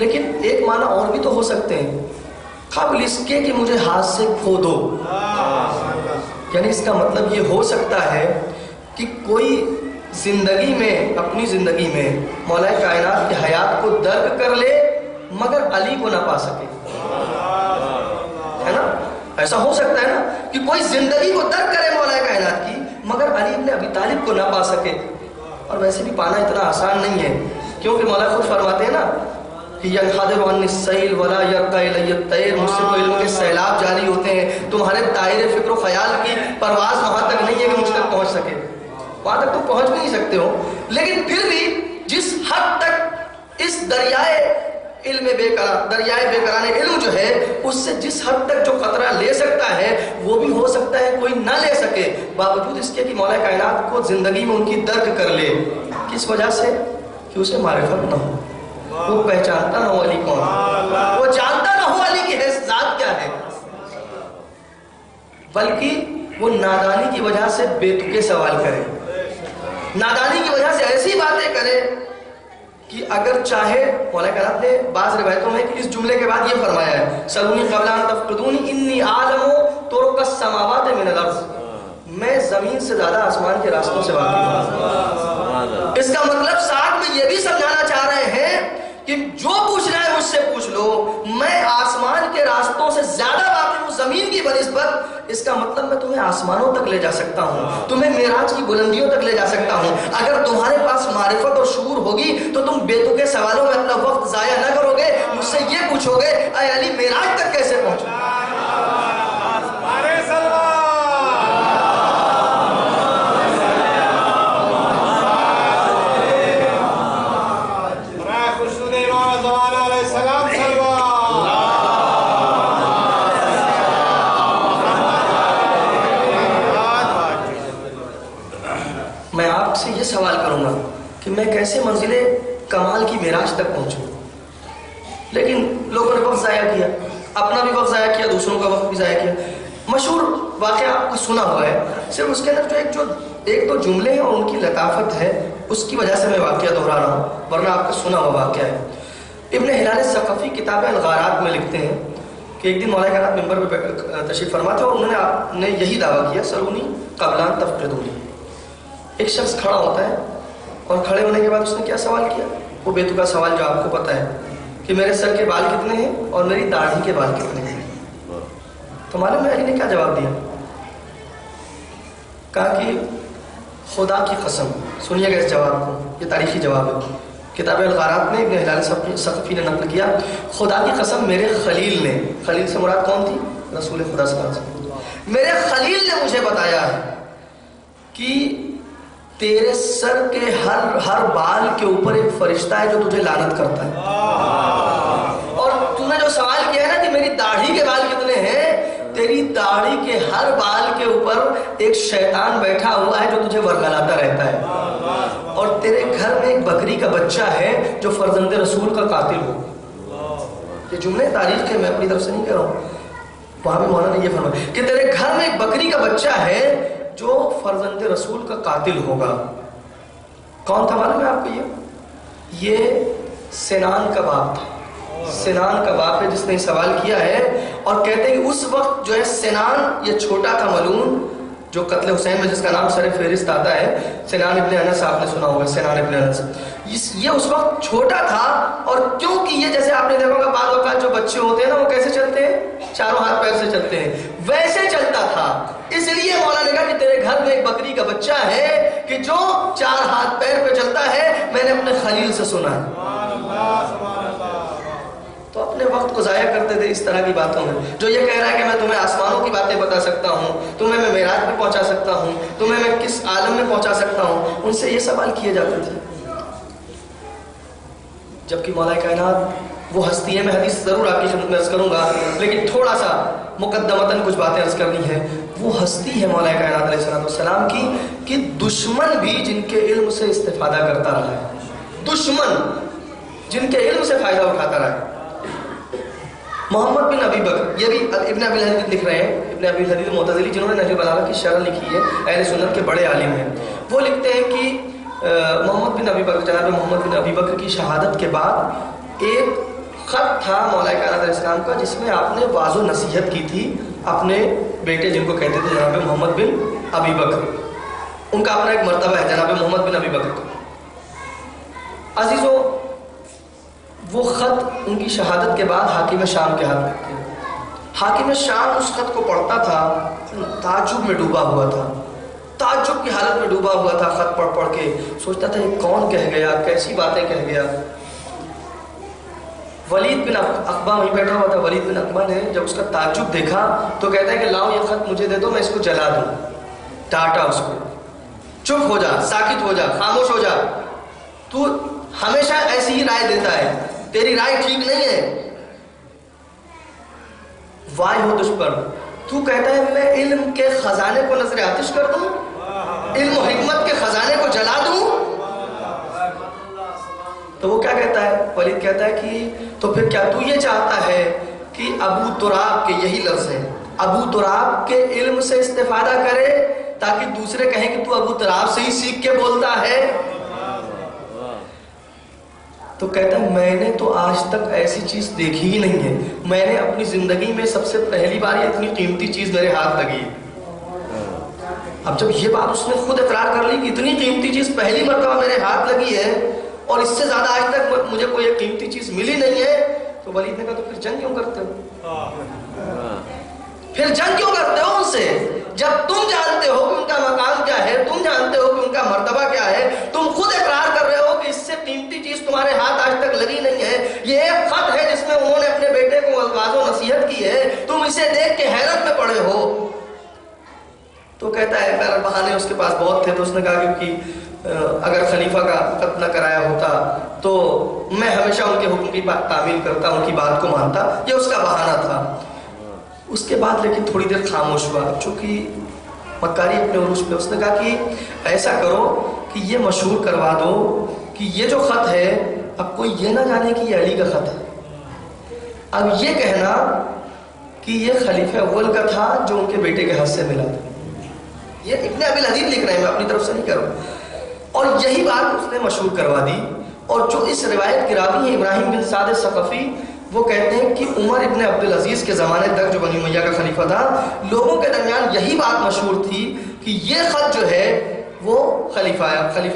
لیکن ایک معنی اور بھی تو ہو سکتے ہیں، قبل اس کے کہ مجھے ہاتھ سے کھو دو، یعنی اس کا مطلب یہ ہو سکتا ہے کہ کوئی زندگی میں، اپنی زندگی میں مولا کائنات کی حیات کو درک کر لے مگر علی کو نہ پا سکے، ہے نا؟ ایسا ہو سکتا ہے نا کہ کوئی زندگی کو درک کرے مولا کائنات کی مگر علی ابن ابی طالب کو نہ پا سکے، اور ویسے بھی پانا اتنا آسان نہیں ہے، کیونکہ مولا خود فرماتے ہیں نا کہ ينحدر عني السيل ولا يرقى الي الطير، مجھ سے تو علم کے سیلاب جاری ہوتے ہیں، تمہارے دائرے فکر و خیال کی پرواز وہاں تک نہیں ہے کہ مجھ تک پہنچ سکے، وہاں تک تم پہنچ بھی نہیں سکتے ہو، لیکن پھر بھی جس حد تک اس دریائے بے کران علم جو ہے اس سے جس حد تک جو قطرہ لے سکتا ہے وہ بھی ہو سکتا ہے کوئی نہ لے سکے، باوجود اس کے کہ مولا کائنات کو زندگی میں ان کی درک کر لے، کس وجہ سے؟ کہ اسے معرفت نہ ہو، وہ پہچانتا نہ ہو علی کون، وہ جانتا نہ ہو علی کی ذات کیا ہے، بلکہ وہ نادانی کی وجہ سے بے تکے سوال کرے، نادانی کی وجہ سے ایسی باتیں کرے کہ اگر چاہے، مولا کائنات نے بعض روایتوں میں کہ اس جملے کے بعد یہ فرمایا ہے سلونی قبل ان تفقدونی انی عالم طرق السماوات من الارض، میں زمین سے زیادہ آسمان کے راستوں سے واقف ہوں۔ اس کا مطلب ساتھ میں یہ بھی سمجھانا چاہ رہے ہیں کہ جو پوچھنا ہے مجھ سے پوچھ لو، میں آسمان کے راستوں سے زیادہ واقف ہوں زمین کی بنسبت، اس کا مطلب میں تمہیں آسمانوں تک لے جا سکتا ہوں، تمہیں معراج کی بلندیوں تک لے جا سکتا ہوں، اگر تمہارے پاس معرفت اور شعور ہوگی تو تم بے تکے سوالوں میں اپنا وقت ضائع نہ کرو گے، مجھ سے یہ پوچھو گے اے علی معراج تک کیسے پہنچو۔ میں آپ سے یہ سوال کروں گا کہ میں کیسے منزل کمال کی معراج تک پہنچوں، لیکن لوگوں نے وقت ضائع کیا، اپنا بھی وقت ضائع کیا، دوسروں کا وقت بھی ضائع کیا۔ مشہور واقعہ آپ کو سنا ہوا ہے، صرف اس کے اندر جو ایک دو جملے ہیں اور ان کی لطافت ہے اس کی وجہ سے میں واقعہ دہرا رہا ہوں، ورنہ آپ کو سنا ہوا واقعہ ہے۔ ابن ہلال ثقفی کتاب الغارات میں لکھتے ہیں کہ ایک دن مولا کائنات منبر پہ تشریف فرما تھے اور انہوں نے یہی دعویٰ کیا سلونی قبل ان تفقدونی۔ ایک شخص کھڑا ہوتا ہے اور کھڑے ہونے کے بعد اس نے کیا سوال کیا؟ وہ بے تکا سوال جو آپ کو پتہ ہے کہ میرے سر کے بال کتنے ہیں اور میری داڑھی کے بال کتنے ہیں۔ تو معلوم ہے علی نے کیا جواب دیا؟ کہا کہ خدا کی قسم، سنیے گا اس جواب کو، یہ تاریخی جواب ہے، کتاب الغارات میں ابن ہلال ثقفی نے نقل کیا، خدا کی قسم میرے خلیل نے، خلیل سے مراد کون تھی؟ رسول خدا صلی اللہ علیہ وسلم، میرے خلیل نے مجھے بتایا ہے کہ تیرے سر کے ہر بال کے اوپر ایک فرشتہ ہے جو تجھے لعنت کرتا ہے، اور تو نے جو سوال کیا ہے نا کہ میری داڑھی کے بال کتنے ہیں، تیری داڑھی کے ہر بال کے اوپر ایک شیطان بیٹھا ہوا ہے جو تجھے ورگلاتا رہتا ہے، اور تیرے گھر میں ایک بکری کا بچہ ہے جو فرزند رسول کا قاتل ہو۔ یہ جملے تاریخ کے، میں اپنی طرف سے نہیں کہہ رہا ہوں، وہاں بھی مولانا نے یہ فرمایا کہ تیرے گھر میں ایک بکری کا بچہ ہے جو فرزند رسول کا قاتل ہوگا۔ کون تھا معلوم ہے آپ کو؟ یہ سنان کا باپ تھا، سنان کا باپ ہے جس نے سوال کیا ہے، اور کہتے ہیں کہ اس وقت جو ہے سنان یہ چھوٹا تھا ملعون جو قتل حسین میں جس کا نام سر فہرست آتا ہے، سنان ابن انس، آپ نے سنا ہوگا سنان ابن انس، یہ اس وقت چھوٹا تھا، اور کیونکہ یہ جیسے آپ نے دیکھا ہوگا بعض اوقات جو بچے ہوتے ہیں نا وہ کیسے چلتے ہیں؟ چاروں ہاتھ پیر سے چلتے ہیں، ویسے چلتا تھا، اس لیے مولا نے کہا کہ تیرے گھر میں ایک بکری کا بچہ ہے کہ جو 4 ہاتھ پیر پہ چلتا ہے، میں نے اپنے خلیل سے سنا ہے۔ تو اپنے وقت کو ضائع کرتے تھے اس طرح کی باتوں میں، جو یہ کہہ رہا ہے کہ میں تمہیں آسمانوں کی باتیں بتا سکتا ہوں، تمہیں میں معراج پہ پہنچا سکتا ہوں، تمہیں میں کس عالم میں پہنچا سکتا ہوں، ان سے یہ سوال کیے جاتے تھے، جبکہ مولا کائنات وہ ہستی ہے. میں حدیث ضرور آپ کی خدمت میں عرض کروں گا لیکن تھوڑا سا مقدمتاً کچھ باتیں عرض کرنی ہے. وہ ہستی ہے مولا کائنات علیہ السلام کی کہ دشمن بھی جن کے علم سے استفادہ کرتا رہا ہے, دشمن جن کے علم سے فائدہ اٹھاتا رہا ہے. محمد بن ابی بکر, یہ بھی ابن ابی الحدید لکھ رہے ہیں, ابن ابی الحدید معتزلی جنہوں نے نہج البلاغہ کی شرح لکھی ہے, اہل سنت کے بڑے عالم ہیں. وہ لکھتے ہیں کہ محمد بن ابی بکر, جناب محمد بن ابی بکر کی شہادت کے بعد ایک خط تھا مولا کائنات علیہ السلام کا جس میں آپ نے واضح و نصیحت کی تھی اپنے بیٹے جن کو کہتے تھے جناب محمد بن ابی بکر. ان کا اپنا ایک مرتبہ ہے جناب محمد بن ابی بکر کا. عزیزوں, وہ خط ان کی شہادت کے بعد حاکم شام کے ہاتھ میں گیا. حاکم شام اس خط کو پڑھتا تھا, تعجب میں ڈوبا ہوا تھا, تعجب کی حالت میں ڈوبا ہوا تھا. خط پڑھ پڑھ کے سوچتا تھا یہ کون کہہ گیا, کیسی باتیں کہہ گیا. ولید بن عقبہ وہیں بیٹھا ہوا تھا. ولید بن عقبہ نے جب اس کا تعجب دیکھا تو کہتا ہے کہ لاؤ یہ خط مجھے دے دو, میں اس کو جلا دوں. ڈانٹا اس کو, چپ ہو جا, ساکت ہو جا, خاموش ہو جا, تو ہمیشہ ایسی ہی رائے دیتا ہے, تیری رائے ٹھیک نہیں ہے. وائے ہو دشمن, تو کہتا ہے میں علم کے خزانے کو نظر آتش کر دوں, علم و حکمت کے خزانے کو جلا دوں. تو وہ کیا کہتا ہے, ولید کہتا ہے کہ تو پھر کیا تو یہ چاہتا ہے کہ ابو تراب کے, یہی لفظ ہے, ابو تراب کے علم سے استفادہ کرے تاکہ دوسرے کہیں کہ تو ابو تراب سے ہی سیکھ کے بولتا ہے. تو کہتا ہے میں نے تو آج تک ایسی چیز دیکھی ہی نہیں ہے, میں نے اپنی زندگی میں سب سے پہلی بار یہ اتنی قیمتی چیز میرے ہاتھ لگی ہے. اب جب یہ بات اس نے خود اقرار کر لی کہ اتنی قیمتی چیز پہلی مرتبہ میرے ہاتھ لگی ہے اور اس سے زیادہ آج تک مجھے کوئی ایک قیمتی چیز ملی نہیں ہے, تو ولید نے کہا تو پھر جنگ کیوں کرتے ہو, پھر جنگ کیوں کرتے ہو ان سے, جب تم جانتے ہو کہ ان کا مقام کیا ہے, تم جانتے ہو کہ ان کا مرتبہ کیا ہے, تم خود اقرار کر رہے ہو کہ اس سے قیمتی چیز تمہارے ہاتھ آج تک لگی نہیں ہے. یہ ایک خط ہے جس میں انہوں نے اپنے بیٹے کو واضح و نصیحت کی ہے, تم اسے دیکھ کے حیرت میں پڑے ہو. تو کہتا ہے پہلے بہانے اس کے پاس بہت تھے, تو اس نے کہا کہ اگر خلیفہ کا قتل نہ کرایا ہوتا تو میں ہمیشہ ان کے حکم کی تعمیل کرتا, ان کی بات کو مانتا. یہ اس کا بہانہ تھا. اس کے بعد لیکن تھوڑی دیر خاموش ہوا, چونکہ مکاری اپنے عروج پہ, اس نے کہا کہ ایسا کرو کہ یہ مشہور کروا دو کہ یہ جو خط ہے اب کوئی یہ نہ جانے کہ یہ علی کا خط ہے, اب یہ کہنا کہ یہ خلیفہ اول کا تھا جو ان کے بیٹے کے ہاتھ سے ملا تھا. یہ ابن ابی الحدید لکھ رہے ہیں, میں اپنی طرف سے نہیں کروں. اور یہی بات اس نے مشہور کروا دی. اور جو اس روایت کے راوی ہیں ابراہیم بن سعد ثقفی, وہ کہتے ہیں کہ عمر ابن عبدالعزیز کے زمانے تک, جو بنی امیہ کا خلیفہ تھا, لوگوں کے درمیان یہی بات مشہور تھی کہ یہ خط جو ہے وہ خلیفہ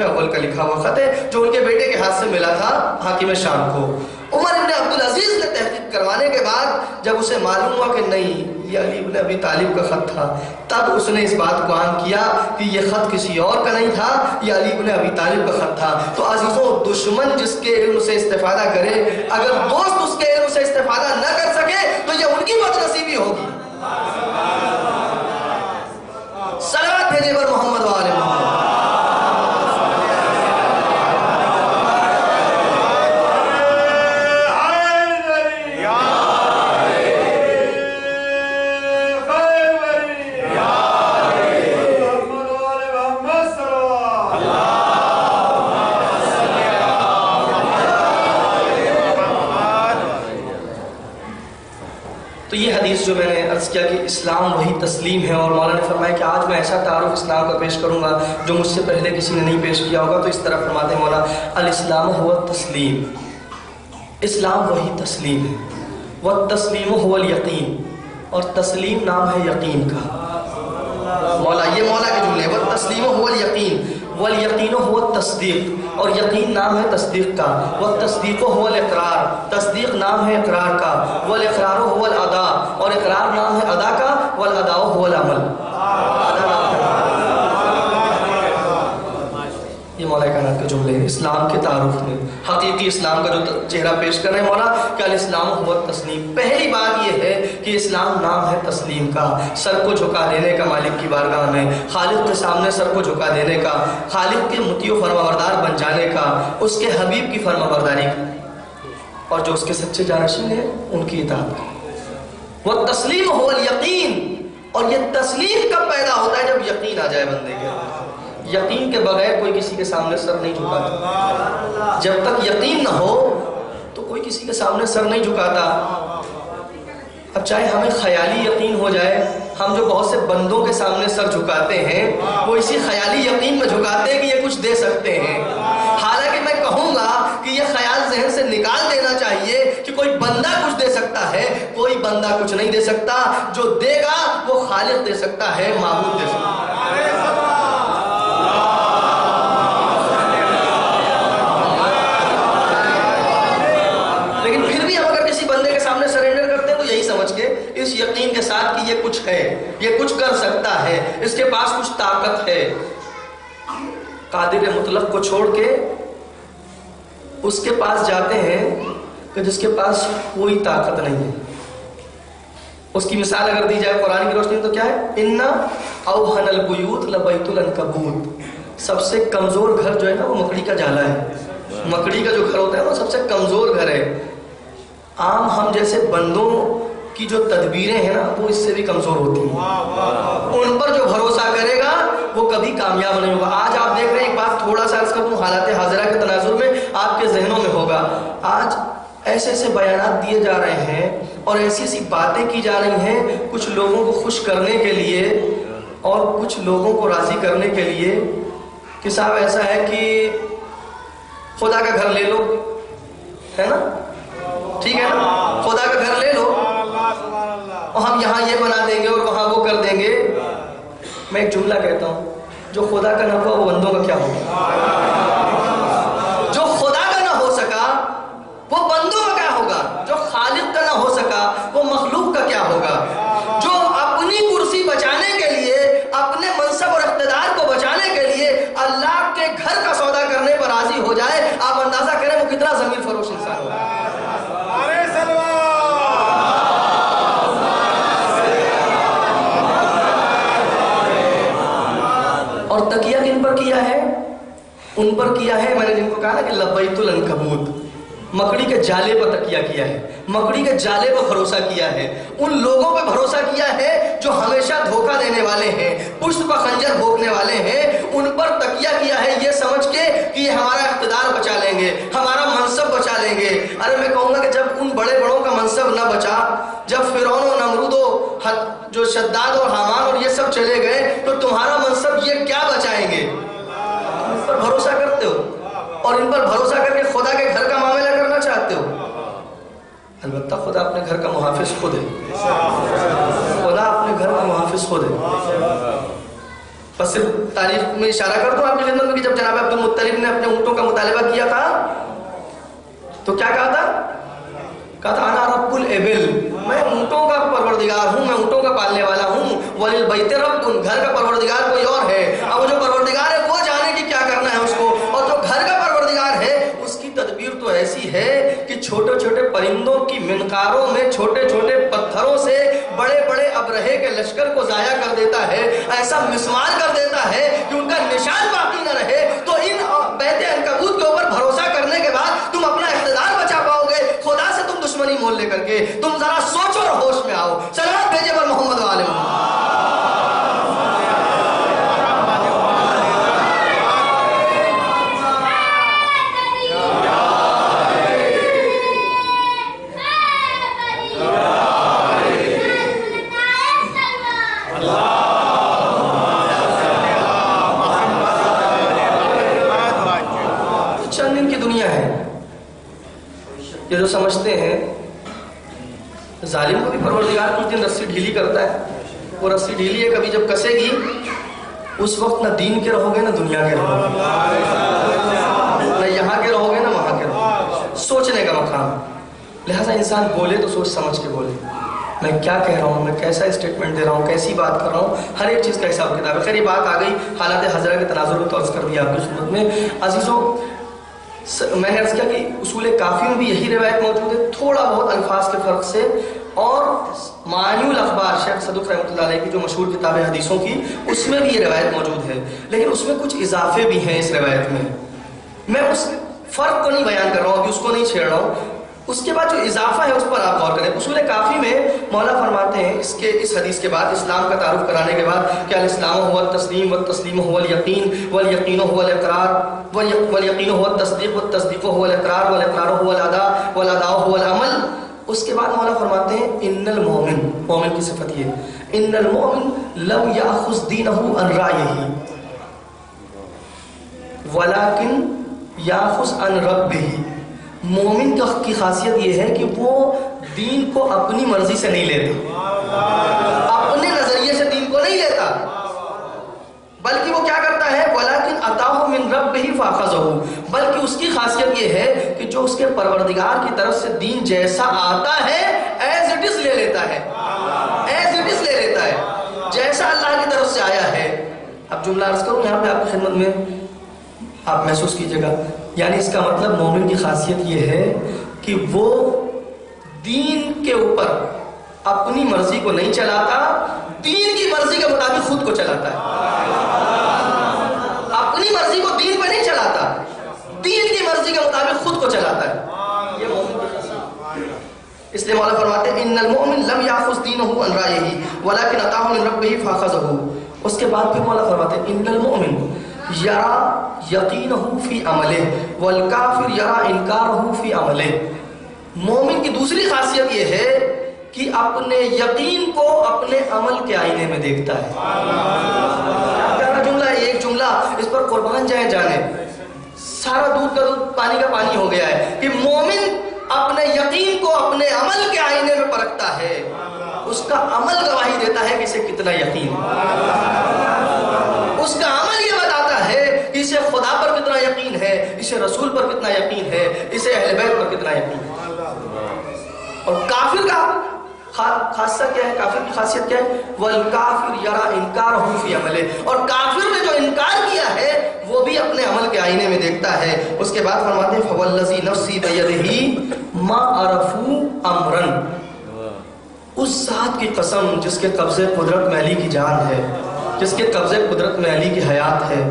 اول کا لکھا ہوا خط ہے جو ان کے بیٹے کے ہاتھ سے ملا تھا حاکم شام کو. عمر ابن عبدالعزیز نے تحقیق کروانے کے بعد جب اسے معلوم ہوا کہ نہیں یہ علی ابن ابی طالب کا خط تھا, تب اس نے اس بات کو عام کیا کہ یہ خط کسی اور کا نہیں تھا, یہ علی ابن ابی طالب کا خط تھا. تو عزیزوں, دشمن جس کے علم سے استفادہ کرے, اگر دوست اس کے علم سے استفادہ نہ کر سکے تو یہ ان کی بد نصیبی ہوگی. صلوات بھیجے پر محمد و آل محمد. تو یہ حدیث جو میں نے عرض کیا کہ اسلام وہی تسلیم ہے, اور مولانا نے فرمایا کہ آج میں ایسا تعارف اسلام کا پیش کروں گا جو مجھ سے پہلے کسی نے نہیں پیش کیا ہوگا. تو اس طرح فرماتے ہیں مولا, الاسلام هو التسلیم, اسلام وہی تسلیم ہے, والتسلیم هو الیقین, اور تسلیم نام ہے یقین کا. مولا, یہ مولا کے جملے, والتسلیم هو الیقین, والیقین هو التصدیق, اور یقین نام ہے تصدیق کا. والتصدیق هو الاقرار, تصدیق نام ہے اقرار کا. والاقرار هو الادا, اور اقرار نام ہے ادا کا. والاداء هو العمل, یہ مولا کائنات کے جملے ہیں اسلام کے تعارف میں. حقیقی اسلام کا جو چہرہ پیش کر رہے ہیں مولا کہ الاسلام هو التسلیم. پہلی بات یہ ہے کہ اسلام نام ہے تسلیم کا, سر کو جھکا دینے کا مالک کی بارگاہ میں, خالق کے سامنے سر کو جھکا دینے کا, خالق کے مطیع و فرمانبردار بن جانے کا, اس کے حبیب کی فرمانبرداری کا. اور جو اس کے سچے جانشین ہیں ان کی اطاعت کرو۔ والتسلیم هو الیقین، اور یہ تسلیم کب پیدا ہوتا ہے؟ جب یقین آ جائے بندے کے اندر۔ یقین کے بغیر کوئی کسی کے سامنے سر نہیں جھکاتا، جب تک یقین نہ ہو تو کوئی کسی کے سامنے سر نہیں جھکاتا۔ اب چاہے ہمیں خیالی یقین ہو جائے، ہم جو بہت سے بندوں کے سامنے سر جھکاتے ہیں وہ اسی خیالی یقین میں جھکاتے ہیں کہ یہ کچھ دے سکتے ہیں، حالانکہ میں کہوں گا کہ یہ خیال ذہن سے نکال دینا چاہیے کہ کوئی بندہ کچھ دے سکتا ہے۔ کوئی بندہ کچھ نہیں دے سکتا، جو دے گا وہ خالق دے سکتا ہے، معبود دے سکتا ہے۔ لیکن پھر بھی ہم اگر کسی بندے کے سامنے سرنڈر کرتے ہیں تو یہی سمجھ کے، اس یقین کے ساتھ کہ یہ کچھ ہے، یہ کچھ کر سکتا ہے، اس کے پاس کچھ طاقت ہے۔ قادر مطلق کو چھوڑ کے اس کے پاس جاتے ہیں کہ جس کے پاس کوئی طاقت نہیں ہے۔ اس کی مثال اگر دی جائے قرآن کی روشنی تو کیا ہے؟ اِنَّا أَوْهَنَ الْبُيُوتِ لَبَيْتُ الْعَنْكَبُوتِ، سب سے کمزور گھر جو ہے نا وہ مکڑی کا جالا ہے۔ مکڑی کا جو گھر ہوتا ہے وہ سب سے کمزور گھر ہے۔ عام ہم جیسے بندوں کی جو تدبیریں ہیں نا وہ اس سے بھی کمزور ہوتی ہیں، ان پر جو بھروسہ کرے گا وہ کبھی کامیاب نہیں ہوگا۔ آج آپ دیکھ رہے ہیں، ایک بات تھوڑا سا اس کا حالات حاضرہ کے تناظر میں آپ کے ذہنوں میں ہوگا، آج ایسے ایسے بیانات دیے جا رہے ہیں اور ایسی ایسی باتیں کی جا رہی ہیں کچھ لوگوں کو خوش کرنے کے لیے اور کچھ لوگوں کو راضی کرنے کے لیے کہ صاحب ایسا ہے کہ خدا کا گھر لے لو، ہے نا، ٹھیک ہے نا، خدا کا گھر لے لو اور ہم یہاں یہ بنا دیں گے اور وہاں وہ کر دیں گے۔ میں ایک جملہ کہتا ہوں، جو خدا کا نہ ہوا وہ بندوں کا کیا ہوگا؟ جو خدا کا نہ ہو سکا وہ بندوں کا کیا ہوگا؟ جو خالق کا نہ ہو سکا وہ مخلوق کا کیا ہوگا؟ جو اپنی کرسی بچانے کے لیے، اپنے منصب اور اقتدار کو بچانے کے لیے اللہ کے گھر کا سودا کرنے پر راضی ہو جائے، آپ اندازہ کریں وہ کتنا ضمیر فروش انسان ہوگا۔ اور تکیہ کن پر کیا ہے؟ ان پر کیا ہے، میں نے جن کو کہا نا کہ لبیت العنکبوت، مکڑی کے جالے پر تکیہ کیا ہے، مکڑی کے جالے پر بھروسہ کیا ہے، ان لوگوں پہ بھروسہ کیا ہے جو ہمیشہ دھوکہ دینے والے ہیں، پشت پر خنجر بھونکنے والے ہیں، ان پر تکیہ کیا ہے یہ سمجھ کے کہ یہ ہمارا اقتدار بچا لیں گے، ہمارا منصب بچا لیں گے۔ ارے میں کہوں گا کہ جب ان بڑے بڑوں کا منصب نہ بچا، جب فرعون و نمرود و جو شداد اور حامان اور یہ سب چلے گئے تو تمہارا منصب یہ کیا بچائیں گے؟ ان پر بھروسہ کرتے ہو اور ان پر بھروسہ کر کے خدا کے گھر کا معاملہ کرنا چاہتے ہو۔ البتہ خدا اپنے گھر کا محافظ خود ہے، خدا اپنے گھر کا محافظ خود ہے۔ بس صرف تاریخ میں اشارہ کر دوں آپ کی خدمت میں کہ جب جناب عبد المطلب نے اپنے اونٹوں کا مطالبہ کیا تھا تو کیا کہا تھا؟ کہا تھا انا رب الابل، میں اونٹوں کا پروردگار ہوں، میں اونٹوں کا پالنے والا ہوں۔ وللبیت رب، گھر کا پروردگار کوئی اور ہے، اب وہ جو پروردگار ہے وہ جانے کہ کیا کرنا ہے اس کو، اور جو گھر کا پروردگار ہے اس کی تدبیر تو ایسی ہے کہ چھوٹے چھوٹے پرندوں کی منقاروں میں چھوٹے چھوٹے پتھروں سے بڑے بڑے ابرہے کے لشکر کو ضائع کر دیتا ہے، ایسا مسمار کر دیتا ہے کہ ان کا نشان باقی نہ رہے۔ تو ان بیت عنکبوت کے اوپر بھروسہ کرنے کے بعد تم اپنا اقتدار بچا پاؤ گے؟ خدا سے تم دشمنی مول لے کر کے تم ذرا سوچو اور ہوش میں آؤ۔ سلام بھیجے پر محمد و آل محمد۔ چند دن کی دنیا ہے، یہ جو سمجھتے ہیں ظالم کو بھی پروردگار کچھ دن رسی ڈھیلی کرتا ہے، وہ رسی ڈھیلی ہے، کبھی جب کسے گی اس وقت نہ دین کے رہو گے نہ دنیا کے رہو گے، نہ یہاں کے رہو گے نہ وہاں کے رہو گے۔ سوچنے کا مقام، لہٰذا انسان بولے تو سوچ سمجھ کے بولے، میں کیا کہہ رہا ہوں، میں کیسا اسٹیٹمنٹ دے رہا ہوں، کیسی بات کر رہا ہوں، ہر ایک چیز کا حساب کتاب ہے۔ خیر یہ بات آ گئی حالات حاضرہ کے تناظر میں تو عرض کر دیا آپ کی خدمت میں۔ عزیزوں میں نے عرض کیا کہ اصول کافی میں بھی یہی روایت موجود ہے، تھوڑا بہت الفاظ کے فرق سے، اور معانی الاخبار شیخ صدوق رحمۃ اللہ علیہ کی جو مشہور کتاب ہے حدیثوں کی، اس میں بھی یہ روایت موجود ہے، لیکن اس میں کچھ اضافے بھی ہیں اس روایت میں۔ میں اس فرق کو نہیں بیان کر رہا ہوں، ابھی اس کو نہیں چھیڑ رہا ہوں، اس کے بعد جو اضافہ ہے اس پر آپ غور کریں. اصول کافی میں مولا فرماتے ہیں اس حدیث کے بعد، اسلام کا تعارف کرانے کے بعد، کہ الاسلام هو التسلیم والتسلیم هو اليقین والیقین هو الاقرار والیقین هو التصدیق والتصدیق هو الاقرار والاقرار هو الاداء والاداء هو العمل. اس کے بعد مولا فرماتے ہیں ان المومن، مومن کی صفت یہ ہے، ان المومن لم یاخذ دینه عن رأیہ ولکن یاخذ عن ربہ. مومن کی خاصیت یہ ہے کہ وہ دین کو اپنی مرضی سے نہیں لیتا، اپنے نظریے سے دین کو نہیں لیتا، بلکہ وہ کیا کرتا ہے وَلَكِنْ أَتَاهُ مِنْ رَبِّهِ فَأَخَذَهُ. بلکہ اس کی خاصیت یہ ہے کہ جو اس کے پروردگار کی طرف سے دین جیسا آتا ہے ایز اٹ از لے لیتا ہے، ایز اٹ از لے لیتا ہے، جیسا اللہ کی طرف سے آیا ہے. اب جملہ عرض کروں یہاں پہ آپ کی خدمت میں، آپ محسوس کیجئے گا. یعنی اس کا مطلب مومن کی خاصیت یہ ہے کہ وہ دین کے اوپر اپنی مرضی کو نہیں چلاتا، دین کی مرضی کے مطابق خود کو چلاتا ہے. اپنی مرضی کو دین پہ نہیں چلاتا، دین کی مرضی کے مطابق خود کو چلاتا ہے. یہ مومن کی خاصیت. اس لیے مولا فرماتے ہیں ان المؤمن لم یاخذ دینه عن رأیہ ولکن اتاہ من ربہ فاخذہ. اس کے بعد پھر مولا فرماتے ہیں ان المؤمن یرا یقینہ فی عملہ والکافر یرا انکارہ فی عملہ. مومن کی دوسری خاصیت یہ ہے کہ اپنے یقین کو اپنے عمل کے آئینے میں دیکھتا ہے. پیارا جملہ ہے، ایک جملہ اس پر قربان جائیں جانے، سارا دودھ کا دودھ پانی کا پانی ہو گیا ہے کہ مومن اپنے یقین کو اپنے عمل کے آئینے میں پرکھتا ہے. اس کا عمل گواہی دیتا ہے کہ اسے کتنا یقین، اس کا عمل یہ بتاتا ہے کہ اسے خدا پر کتنا یقین ہے، اسے رسول پر کتنا یقین ہے، اسے اہل بیت پر کتنا یقین ہے. اور کافر کا خاصہ کیا ہے؟ کافر کی خاصیت کیا ہے؟ والکافر یرا انکارہ فی عملہ. اور کافر نے جو انکار کیا ہے وہ بھی اپنے عمل کے آئینے میں دیکھتا ہے. اس کے بعد فرماتے ہیں فوالذی نفسی بیدہ ما عرفوا امرا. اس ذات کی قسم جس کے قبضے قدرت میں علی کی جان ہے، جس کے قبضے قدرت میں علی کی حیات ہے.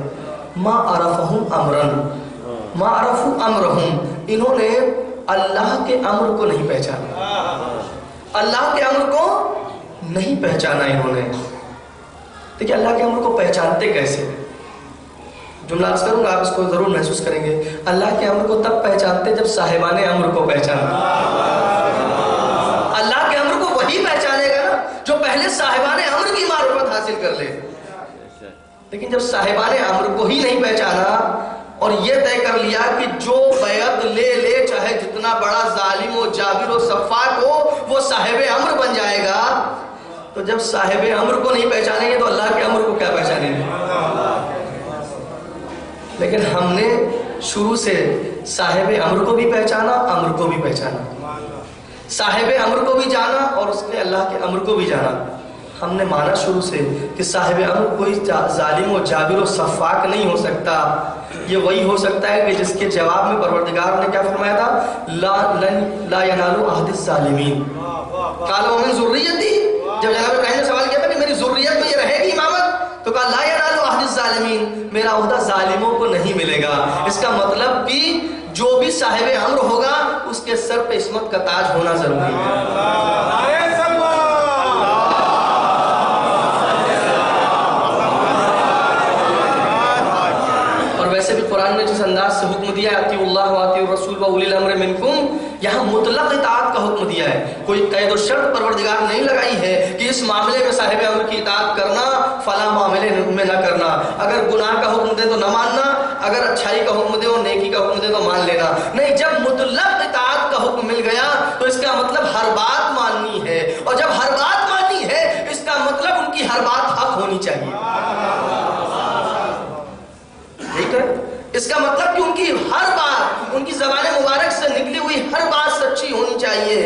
ما عرفہم امرا ما عرفوا امرہم. انہوں نے اللہ کے امر کو نہیں پہچانا، اللہ کے امر کو نہیں پہچانا انہوں نے. دیکھیں اللہ کے امر کو پہچانتے کیسے؟ جملہ عرض کروں گا، آپ اس کو ضرور محسوس کریں گے. اللہ کے امر کو تب پہچانتے جب صاحبان امر کو پہچانا. اللہ کے امر کو وہی پہچانے گا نا جو پہلے صاحبان امر کی معرفت حاصل کر لے. لیکن جب صاحبان امر کو ہی نہیں پہچانا اور یہ طے کر لیا کہ جو بیعت لے لے چاہے جتنا بڑا ظالم و جابر و صفاق ہو وہ صاحب امر بن جائے گا، تو جب صاحب امر کو نہیں پہچانیں گے تو اللہ کے امر کو کیا پہچانیں گے؟ لیکن ہم نے شروع سے صاحب امر کو بھی پہچانا، امر کو بھی پہچانا، صاحب امر کو بھی جانا اور اس نے اللہ کے امر کو بھی جانا. ہم نے مانا شروع سے کہ صاحب امر کوئی ظالم و جابر و صفاق نہیں ہو سکتا. یہ وہی ہو سکتا ہے کہ جس کے جواب میں پروردگار نے کیا فرمایا تھا؟ لا ینال عہد الظالمین. قال ومن ذریتی، جب جناب ابراہیم نے سوال کیا تھا کہ میری ذریت میں یہ رہے گی امامت، تو کہا لا ینال عہد الظالمین، میرا عہدہ ظالموں کو نہیں ملے گا. اس کا مطلب کہ جو بھی صاحب امر ہوگا اس کے سر پہ عصمت کا تاج ہونا ضروری ہے. ویسے بھی قرآن نے جس انداز سے حکم دیا ہے اطیعوا اللہ واطیعوا الرسول واولی الامر منکم، یہاں مطلق اطاعت کا حکم دیا ہے. کوئی قید و شرط پروردگار نہیں لگائی ہے کہ اس معاملے میں صاحب امر کی اطاعت کرنا، فلاں معاملے میں نہ کرنا. اگر گناہ کا حکم دے تو نہ ماننا، اگر اچھائی کا حکم دے اور نیکی کا حکم دے تو مان لینا. نہیں، جب مطلق اطاعت کا حکم مل گیا تو اس کا مطلب ہر بات ماننی ہے، اور جب ہر بات ماننی ہے اس کا مطلب ان کی ہر بات حق ہونی چاہیے. اس کا مطلب کہ ان کی ہر بات، ان کی زبان مبارک سے نکلی ہوئی ہر بات سچی ہونی چاہیے،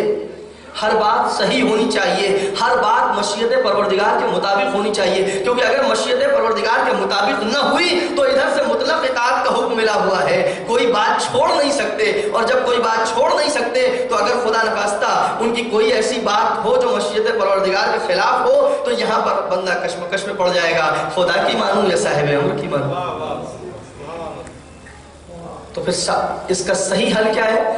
ہر بات صحیح ہونی چاہیے، ہر بات مشیت پروردگار کے مطابق ہونی چاہیے. کیونکہ اگر مشیت پروردگار کے مطابق نہ ہوئی تو ادھر سے مطلق اطاعت کا حکم ملا ہوا ہے، کوئی بات چھوڑ نہیں سکتے. اور جب کوئی بات چھوڑ نہیں سکتے تو اگر خدا نخواستہ ان کی کوئی ایسی بات ہو جو مشیت پروردگار کے خلاف ہو تو یہاں پر بندہ کشمکش میں پڑ جائے گا، خدا کی مانوں یا صاحب امر کی مانوں. تو پھر اس کا صحیح حل کیا ہے؟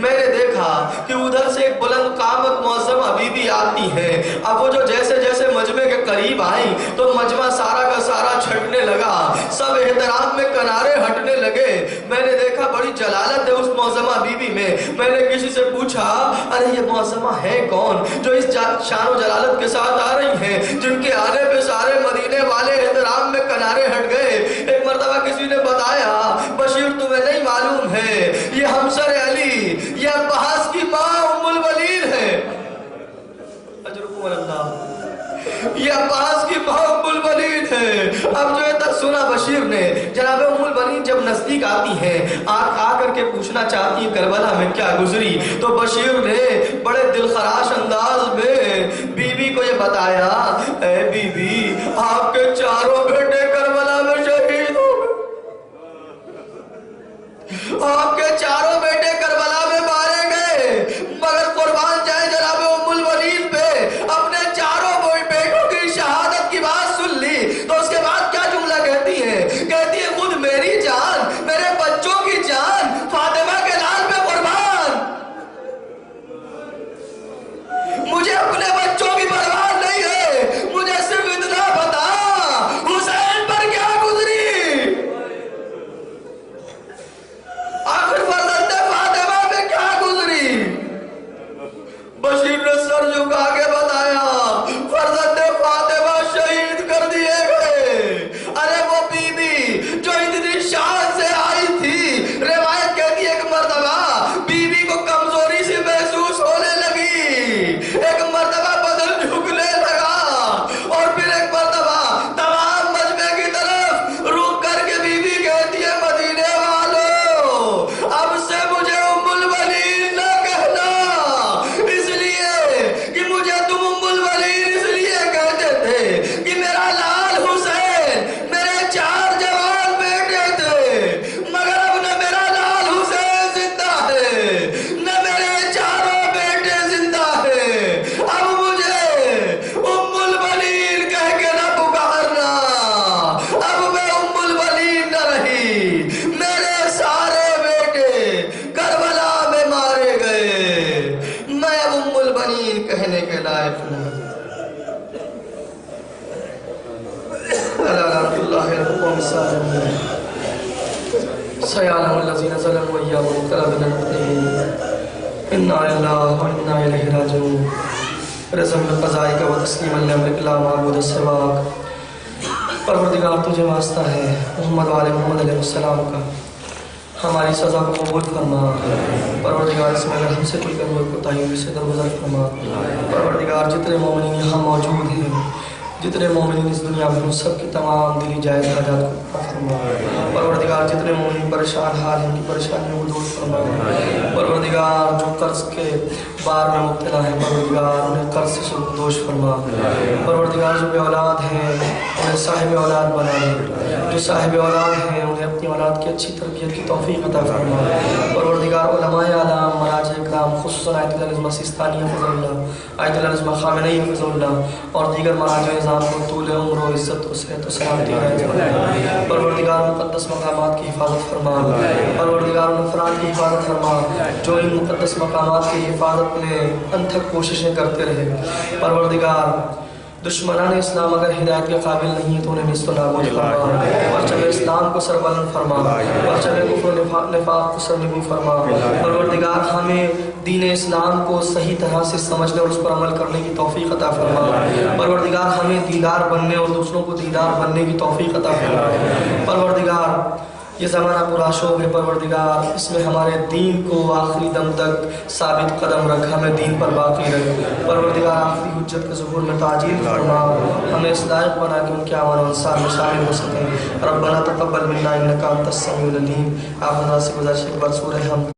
میں نے دیکھا کہ ادھر سے ایک بلند قامت معظمہ بیوی آتی ہے. اب وہ جو جیسے جیسے مجمع کے قریب آئی تو مجمع سارا کا سارا چھٹنے لگا, سب احترام میں کنارے ہٹنے لگے. میں نے دیکھا بڑی جلالت ہے اس معظمہ بیوی میں. میں نے کسی سے پوچھا ارے یہ معظمہ ہے کون جو اس شان و جلالت کے ساتھ آ رہی ہیں, جن کے آنے پہ سارے مدینے والے احترام میں کنارے ہٹ گئے. ایک مرتبہ کسی نے بتایا بشیر تمہیں نہیں معلوم ہے یہ ہمسر علی, یہ عباس کی ماں ام الولید ہے. اجرکم اللہ, یہ عباس کی ماں ام الولید ہے. اب جو ہے تک سنا بشیر نے, جناب ام الولید جب نزدیک آتی ہیں آ کر کے پوچھنا چاہتی ہیں کربلا میں کیا گزری, تو بشیر نے بڑے دلخراش انداز میں بیوی کو یہ بتایا اے بیوی آپ کے چاروں بیٹے کربلا میں شہید ہو گئے, آپ کے چاروں بیٹے کربلا میں مارے گئے. مگر قربان جائے جناب ام الولید پہ, اپنے چاروں بیٹوں کی شہادت کی بات سن لی تو اس کے بعد کیا جملہ کہتی ہے, کہتی ہے خود میری جان, میرے بچوں کی جان فاطمہ کے لال پہ قربان, مجھے اپنے بچوں کی پرواہ نہیں ہے, مجھے صرف اتنا بتا حسین پر کیا گزری, آخر فرزند فاطمہ پہ کیا گزری. بشیر نے سر جھکا کے بتایا فرزند فاطمہ شہید کر دیے گئے. ارے وہ بی بی جو اتنی شان سے آئی تھی, روایت کہتی ہے ایک مرتبہ بی بی کو کمزوری سے محسوس ہونے لگی, ایک مرتبہ بدن جھکنے لگا, اور پھر ایک مرتبہ تمام مجمع کی طرف رک کر کے بی بی کہتی ہے مدینے والوں اب سے مجھے ام الولید نہ کہنا, اس لیے کہ مجھے تم ام الولید اس لیے کہتے تھے کہ میرا لال حسین میرے چار جوان بیٹے تھے, مگر اب نہ میرا لال حسین زندہ ہے نہ میرے چاروں بیٹے زندہ ہیں. اب مجھے ام الولید کہہ کے نہ پکارنا, اب میں ام الولید نہ رہی, میرے سارے بیٹے کربلا میں مارے گئے, میں اب ام الولید کہنے کے لائق ہوں. اللہ القوم الظالمین سیعلم الذین ظلموا ایام منقلب انا للہ وانا الیہ راجعون. رضا بقضائک و تسلیم لامرک لا معبود سواک. پروردگار تجھے واسطہ ہے محمد و آل محمد علیہ السلام کا, ہماری سزا کو قبول فرما. پروردگار اس میں اگر ہم سے کوئی کمی اور کوتاہی ہوئی سے درگزر فرما. پروردگار جتنے مومنین یہاں موجود ہیں, جتنے مومنین اس دنیا میں سب کی تمام دلی جائز حاجات کو پورا فرما. پروردگار جتنے مومنین پریشان حال ہیں ان کی پریشانیوں کو دور فرما. پروردگار جو قرض کے بار میں مبتلا ہیں پروردگار انہیں قرض سے سرخدوش فرما. پروردگار جو بے اولاد ہیں انہیں صاحب اولاد بنا دے, جو صاحب اولاد ہیں انہیں اپنی اولاد کی اچھی تربیت کی توفیق عطا فرما. پروردگار علماء اعلام مراجع اکرام خصوصاً آیت اللہ العظمہ سیستانی حفظ اللہ, آیت اللہ العظمہ خامنئی حفظ اللہ اور دیگر مراجع نظام کو طول عمر و عزت و صحت و سلامتی ہے. پروردگار مقدس مقامات کی حفاظت فرما. پروردگار ان افراد کی حفاظت فرما جو ان مقدس مقامات کی حفاظت میں انتھک کوششیں کرتے رہے. پروردگار دشمنان اسلام اگر ہدایت کے قابل نہیں ہے تو انہیں نصف و نابود فرما. پرچم اسلام کو سربلند فرما, پرچم کفر و نفاق کو سرنگوں فرما. پروردگار ہمیں دین اسلام کو صحیح طرح سے سمجھنے اور اس پر عمل کرنے کی توفیق عطا فرما. پروردگار ہمیں دیدار بننے اور دوسروں کو دیدار بننے کی توفیق عطا فرما. پروردگار یہ زمانہ پورا شوق ہے پروردگار, اس میں ہمارے دین کو آخری دم تک ثابت قدم رکھ, ہمیں دین پر باقی رکھ. پروردگار آخری حجت کے ظہور میں تعجیل فرما, ہمیں اس لائق بنا کہ ان کے اعمال و انصار میں شامل ہو سکیں. ربنا تقبل منا انک انت السمیع العلیم. آپ حضرات سے گزارش ہے کہ سورہ ہم